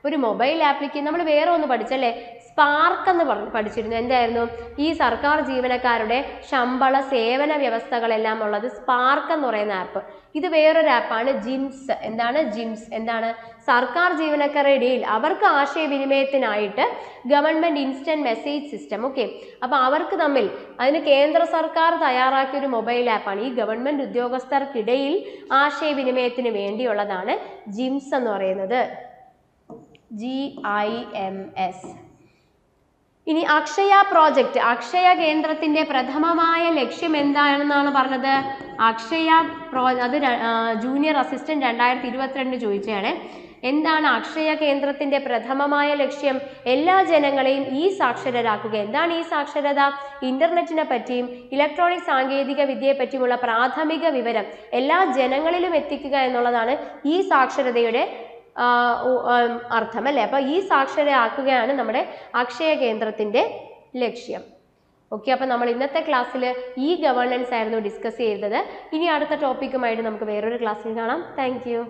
ഒരു മൊബൈൽ ആപ്ലിക്കേഷൻ നമ്മൾ വേറെ ഒന്ന് പഠിച്ചല്ലേ, സ്പാർക്ക് എന്ന് പഠിച്ചിരുന്നു. എന്തായിരുന്നു? ഈ സർക്കാർ ജീവനക്കാരുടെ ശമ്പള സേവന വ്യവസ്ഥകളെല്ലാം ഉള്ളത് സ്പാർക്ക് എന്ന് പറയുന്ന ആപ്പ്. ഇത് വേറൊരു ആപ്പാണ് ജിംസ്. എന്താണ് ജിംസ്? എന്താണ്? സർക്കാർ ജീവനക്കാരുടെ ഇടയിൽ അവർക്ക് ആശയവിനിമയത്തിനായിട്ട് government instant message system. Okay, അപ്പൊ അവർക്ക് തമ്മിൽ അതിന് കേന്ദ്ര സർക്കാർ തയ്യാറാക്കിയ ഒരു മൊബൈൽ ആപ്പാണ്. ഈ ഗവൺമെന്റ് ഉദ്യോഗസ്ഥർക്കിടയിൽ ആശയവിനിമയത്തിന് വേണ്ടിയുള്ളതാണ് ജിംസ് എന്ന് പറയുന്നത്. GIMS. ഇനി അക്ഷയ പ്രോജക്റ്റ്, അക്ഷയ കേന്ദ്രത്തിന്റെ പ്രഥമമായ ലക്ഷ്യം എന്താണെന്നാണ് പറഞ്ഞത്? അത് ജൂനിയർ അസിസ്റ്റന്റ് 2022 ചോദിച്ചതാണ്. എന്താണ് അക്ഷയ കേന്ദ്രത്തിന്റെ പ്രഥമമായ ലക്ഷ്യം? എല്ലാ ജനങ്ങളെയും ഈ സാക്ഷരരാക്കുക. എന്താണ് ഈ സാക്ഷരത? ഇന്റർനെറ്റിനെ പറ്റിയും ഇലക്ട്രോണിക് സാങ്കേതിക വിദ്യയെ പറ്റിയുമുള്ള പ്രാഥമിക വിവരം എല്ലാ ജനങ്ങളിലും എത്തിക്കുക എന്നുള്ളതാണ് ഈ സാക്ഷരതയുടെ അർത്ഥം അല്ലേ. അപ്പൊ ഈ സാക്ഷരരാക്കുകയാണ് നമ്മുടെ അക്ഷയ കേന്ദ്രത്തിന്റെ ലക്ഷ്യം. ഓക്കെ, അപ്പൊ നമ്മൾ ഇന്നത്തെ ക്ലാസ്സിൽ ഈ ഗവേണൻസ് ആയിരുന്നു ഡിസ്കസ് ചെയ്തത്. ഇനി അടുത്ത ടോപ്പിക്കുമായിട്ട് നമുക്ക് വേറൊരു ക്ലാസ്സിൽ കാണാം. Thank you.